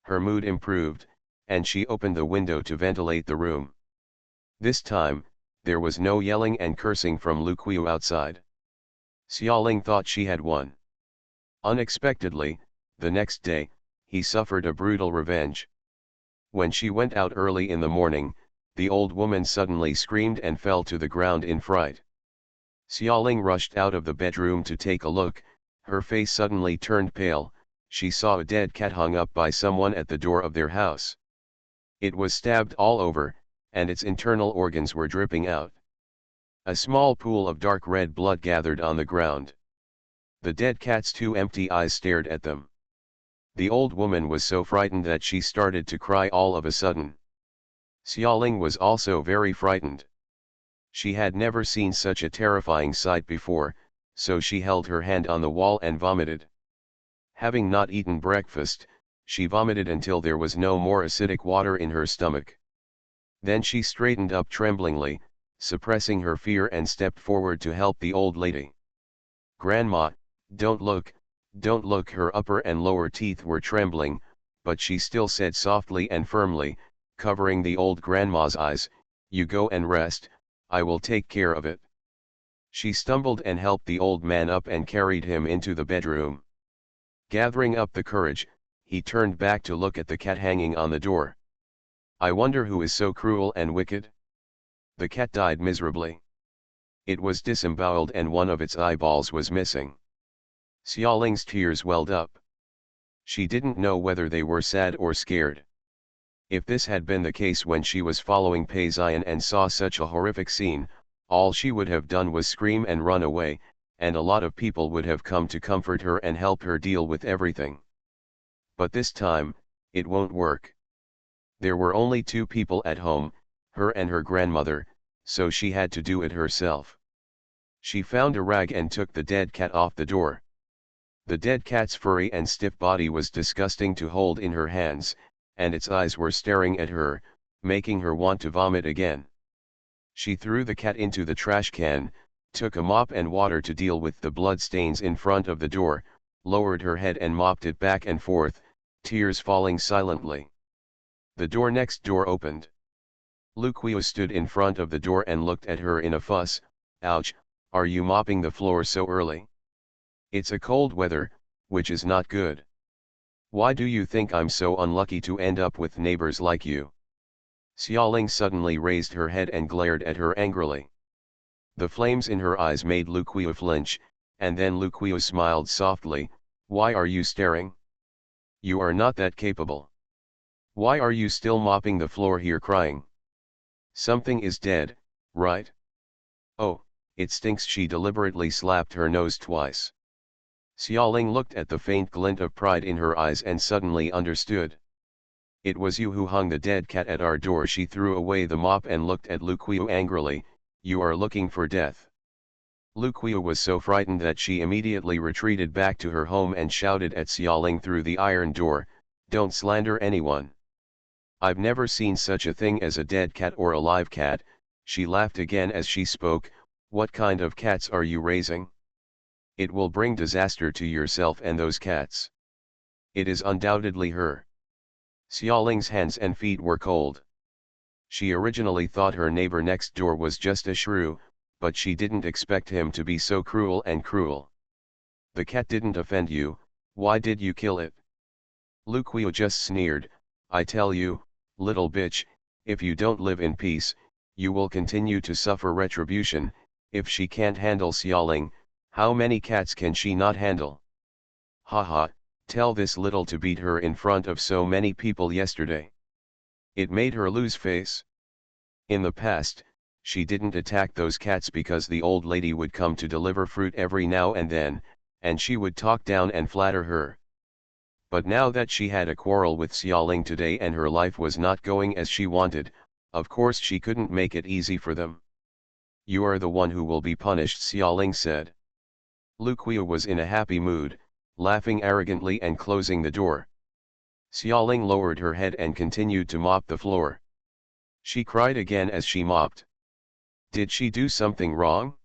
Her mood improved, and she opened the window to ventilate the room. This time, there was no yelling and cursing from Luquio outside. Xiaoling thought she had won. Unexpectedly, the next day, he suffered a brutal revenge. When she went out early in the morning, the old woman suddenly screamed and fell to the ground in fright. Xiaoling rushed out of the bedroom to take a look. Her face suddenly turned pale. She saw a dead cat hung up by someone at the door of their house. It was stabbed all over, and its internal organs were dripping out. A small pool of dark red blood gathered on the ground. The dead cat's two empty eyes stared at them. The old woman was so frightened that she started to cry all of a sudden. Xiaoling was also very frightened. She had never seen such a terrifying sight before, so she held her hand on the wall and vomited. Having not eaten breakfast, she vomited until there was no more acidic water in her stomach. Then she straightened up tremblingly, suppressing her fear, and stepped forward to help the old lady. "Grandma, don't look, don't look." Her upper and lower teeth were trembling, but she still said softly and firmly, covering the old grandma's eyes, "You go and rest, I will take care of it." She stumbled and helped the old man up and carried him into the bedroom. Gathering up the courage, he turned back to look at the cat hanging on the door. "I wonder who is so cruel and wicked?" The cat died miserably. It was disemboweled and one of its eyeballs was missing. Xiaoling's tears welled up. She didn't know whether they were sad or scared. If this had been the case when she was following Pei Zian and saw such a horrific scene, all she would have done was scream and run away, and a lot of people would have come to comfort her and help her deal with everything. But this time, it won't work. There were only two people at home, her and her grandmother, so she had to do it herself. She found a rag and took the dead cat off the door. The dead cat's furry and stiff body was disgusting to hold in her hands, and its eyes were staring at her, making her want to vomit again. She threw the cat into the trash can, took a mop and water to deal with the blood stains in front of the door, lowered her head and mopped it back and forth, tears falling silently. The door next door opened. Luquio stood in front of the door and looked at her in a fuss. "Ouch, are you mopping the floor so early? It's a cold weather, which is not good. Why do you think I'm so unlucky to end up with neighbors like you?" Xiaoling suddenly raised her head and glared at her angrily. The flames in her eyes made Luquio flinch, and then Luquio smiled softly. "Why are you staring? You are not that capable. Why are you still mopping the floor here crying? Something is dead, right? Oh, it stinks." She deliberately slapped her nose twice. Xiaoling looked at the faint glint of pride in her eyes and suddenly understood. "It was you who hung the dead cat at our door." She threw away the mop and looked at Luquio angrily. "You are looking for death." Luquio was so frightened that she immediately retreated back to her home and shouted at Xiaoling through the iron door, "Don't slander anyone. I've never seen such a thing as a dead cat or a live cat." She laughed again as she spoke. "What kind of cats are you raising? It will bring disaster to yourself and those cats." "It is undoubtedly her." Xiaoling's hands and feet were cold. She originally thought her neighbor next door was just a shrew, but she didn't expect him to be so cruel and cruel. The cat didn't offend you, why did you kill it? Luquio just sneered, I tell you, little bitch, if you don't live in peace, you will continue to suffer retribution. If she can't handle Xiaoling, how many cats can she not handle? Haha, tell this little to beat her in front of so many people yesterday. It made her lose face. In the past, she didn't attack those cats because the old lady would come to deliver fruit every now and then, and she would talk down and flatter her. But now that she had a quarrel with Xiaoling today and her life was not going as she wanted, of course she couldn't make it easy for them. You are the one who will be punished, Xiaoling said. Luquio was in a happy mood, laughing arrogantly and closing the door. Xiaoling lowered her head and continued to mop the floor. She cried again as she mopped. Did she do something wrong?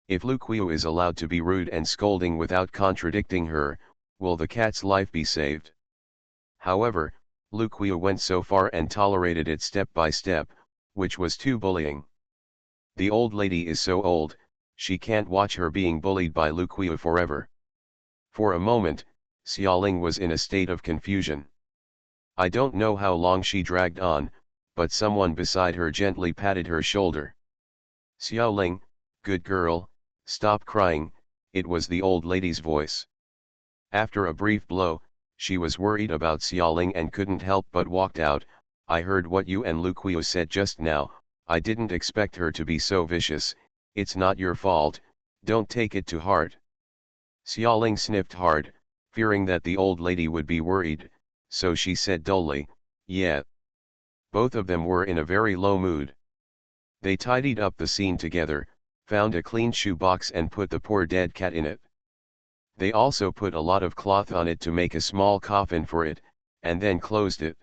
If Luquio is allowed to be rude and scolding without contradicting her, will the cat's life be saved? However, Luquio went so far and tolerated it step by step, which was too bullying. The old lady is so old, she can't watch her being bullied by Luquio forever. For a moment, Xiaoling was in a state of confusion. I don't know how long she dragged on, but someone beside her gently patted her shoulder. Xiaoling, good girl, stop crying, it was the old lady's voice. After a brief blow, she was worried about Xiaoling and couldn't help but walked out. I heard what you and Luquio said just now, I didn't expect her to be so vicious, it's not your fault, don't take it to heart. Xiaoling sniffed hard, fearing that the old lady would be worried, so she said dully, yeah. Both of them were in a very low mood. They tidied up the scene together, found a clean shoebox and put the poor dead cat in it. They also put a lot of cloth on it to make a small coffin for it, and then closed it.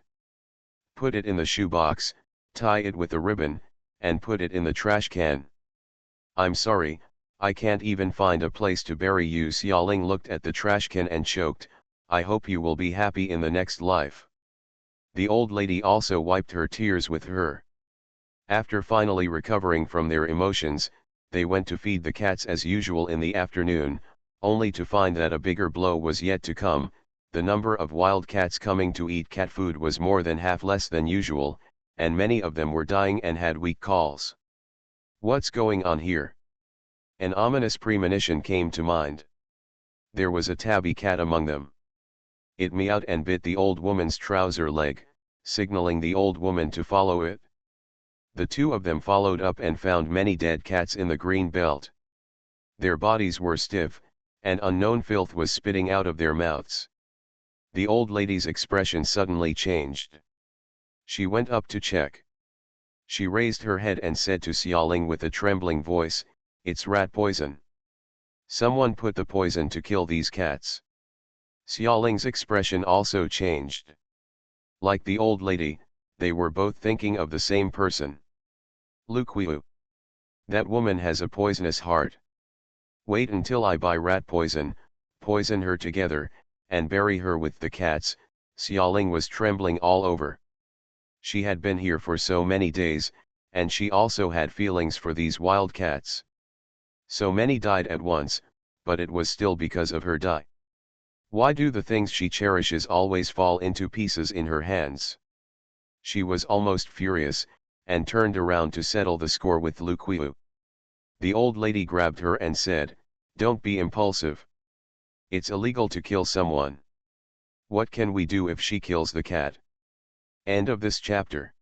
Put it in the shoebox, tie it with a ribbon, and put it in the trash can. I'm sorry, I can't even find a place to bury you. Xiaoling looked at the trash can and choked, I hope you will be happy in the next life. The old lady also wiped her tears with her. After finally recovering from their emotions, they went to feed the cats as usual in the afternoon, only to find that a bigger blow was yet to come. The number of wild cats coming to eat cat food was more than half less than usual, and many of them were dying and had weak calls. What's going on here? An ominous premonition came to mind. There was a tabby cat among them. It meowed and bit the old woman's trouser leg, signaling the old woman to follow it. The two of them followed up and found many dead cats in the green belt. Their bodies were stiff, and unknown filth was spitting out of their mouths. The old lady's expression suddenly changed. She went up to check. She raised her head and said to Xiaoling with a trembling voice, it's rat poison. Someone put the poison to kill these cats. Xiaoling's expression also changed. Like the old lady, they were both thinking of the same person. Luquio. That woman has a poisonous heart. Wait until I buy rat poison, poison her together, and bury her with the cats. Xiaoling was trembling all over. She had been here for so many days, and she also had feelings for these wild cats. So many died at once, but it was still because of her die. Why do the things she cherishes always fall into pieces in her hands? She was almost furious, and turned around to settle the score with Luquio. The old lady grabbed her and said, don't be impulsive. It's illegal to kill someone. What can we do if she kills the cat? End of this chapter.